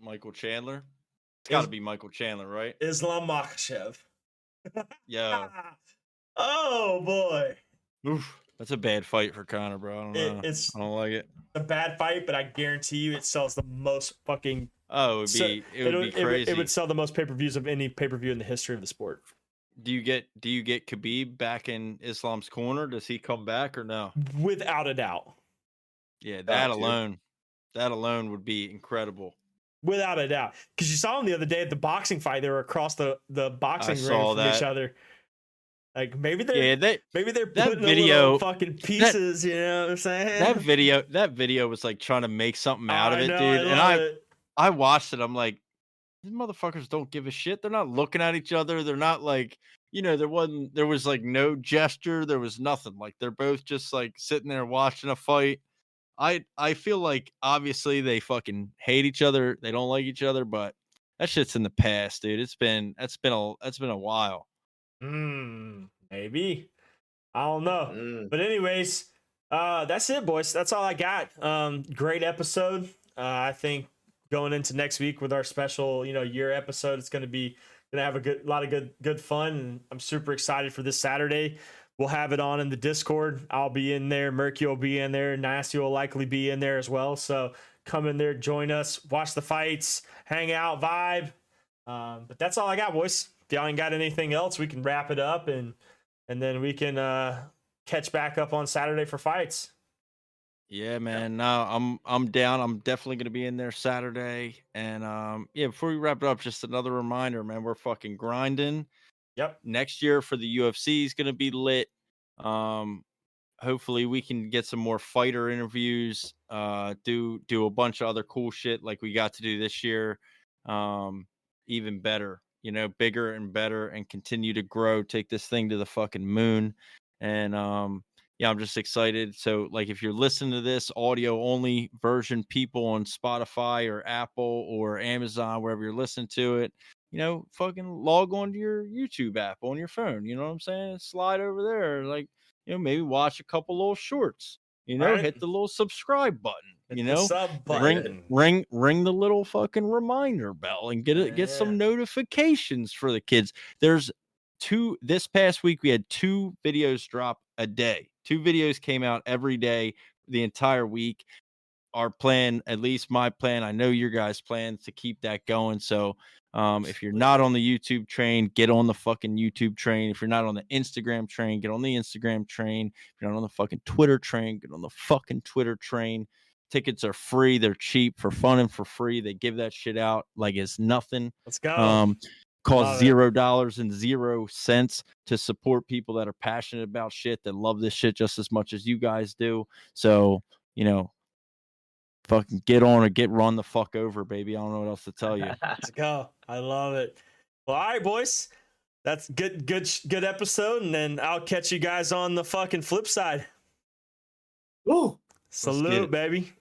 Michael Chandler. It's got to be Michael Chandler, right? Islam Makhachev. Yeah. Oh boy. Oof. That's a bad fight for Conor, bro. I don't know. I don't like it. A bad fight, but I guarantee you it sells the most fucking. Oh, it would be crazy. It would sell the most pay-per-views of any pay-per-view in the history of the sport. Do you get Khabib back in Islam's corner? Does he come back or no? Without a doubt. Yeah, that alone would be incredible. Without a doubt, because you saw him the other day at the boxing fight. They were across the boxing ring from each other. Like maybe they're putting little fucking pieces. You know what I'm saying? That video was like trying to make something out of it, dude. And I watched it. I'm like, these motherfuckers don't give a shit. They're not looking at each other. They're not like, there was like no gesture. There was nothing. Like they're both just like sitting there watching a fight. I feel like obviously they fucking hate each other. They don't like each other, but that shit's in the past, dude. That's been a while. Maybe. I don't know. But anyways, that's it, boys. That's all I got. Great episode. I think going into next week with our special, year episode, it's gonna have a lot of good fun. And I'm super excited for this Saturday. We'll have it on in the Discord. I'll be in there. Murky will be in there. Nasty will likely be in there as well. So come in there, join us, watch the fights, hang out, vibe. But that's all I got, boys. If y'all ain't got anything else, we can wrap it up and then we can catch back up on Saturday for fights. Yeah, man. No, I'm down. I'm definitely gonna be in there Saturday. And before we wrap it up, just another reminder, man. We're fucking grinding. Yep. Next year for the UFC is gonna be lit. Hopefully we can get some more fighter interviews. Do a bunch of other cool shit like we got to do this year. Even better, bigger and better, and continue to grow. Take this thing to the fucking moon. And I'm just excited. So like if you're listening to this audio only version, people on Spotify or Apple or Amazon, wherever you're listening to it, fucking log on to your YouTube app on your phone. You know what I'm saying? Slide over there. Like, maybe watch a couple little shorts, right. Hit the little subscribe button, the sub button. ring the little fucking reminder bell and get some notifications for the kids. There's this past week, we had 2 videos drop a day. 2 videos came out every day, the entire week. Our plan, at least my plan, I know your guys' plan, to keep that going. So if you're not on the YouTube train, get on the fucking YouTube train. If you're not on the Instagram train, get on the Instagram train. If you're not on the fucking Twitter train, get on the fucking Twitter train. Tickets are free. They're cheap, for fun and for free. They give that shit out like it's nothing. Let's go. Cost $0 and 0 cents to support people that are passionate about shit, that love this shit just as much as you guys do. So, fucking get on or get run the fuck over, baby. I don't know what else to tell you. Let's go. I love it. Well, all right, boys. That's good episode. And then I'll catch you guys on the fucking flip side. Ooh. Salute, baby.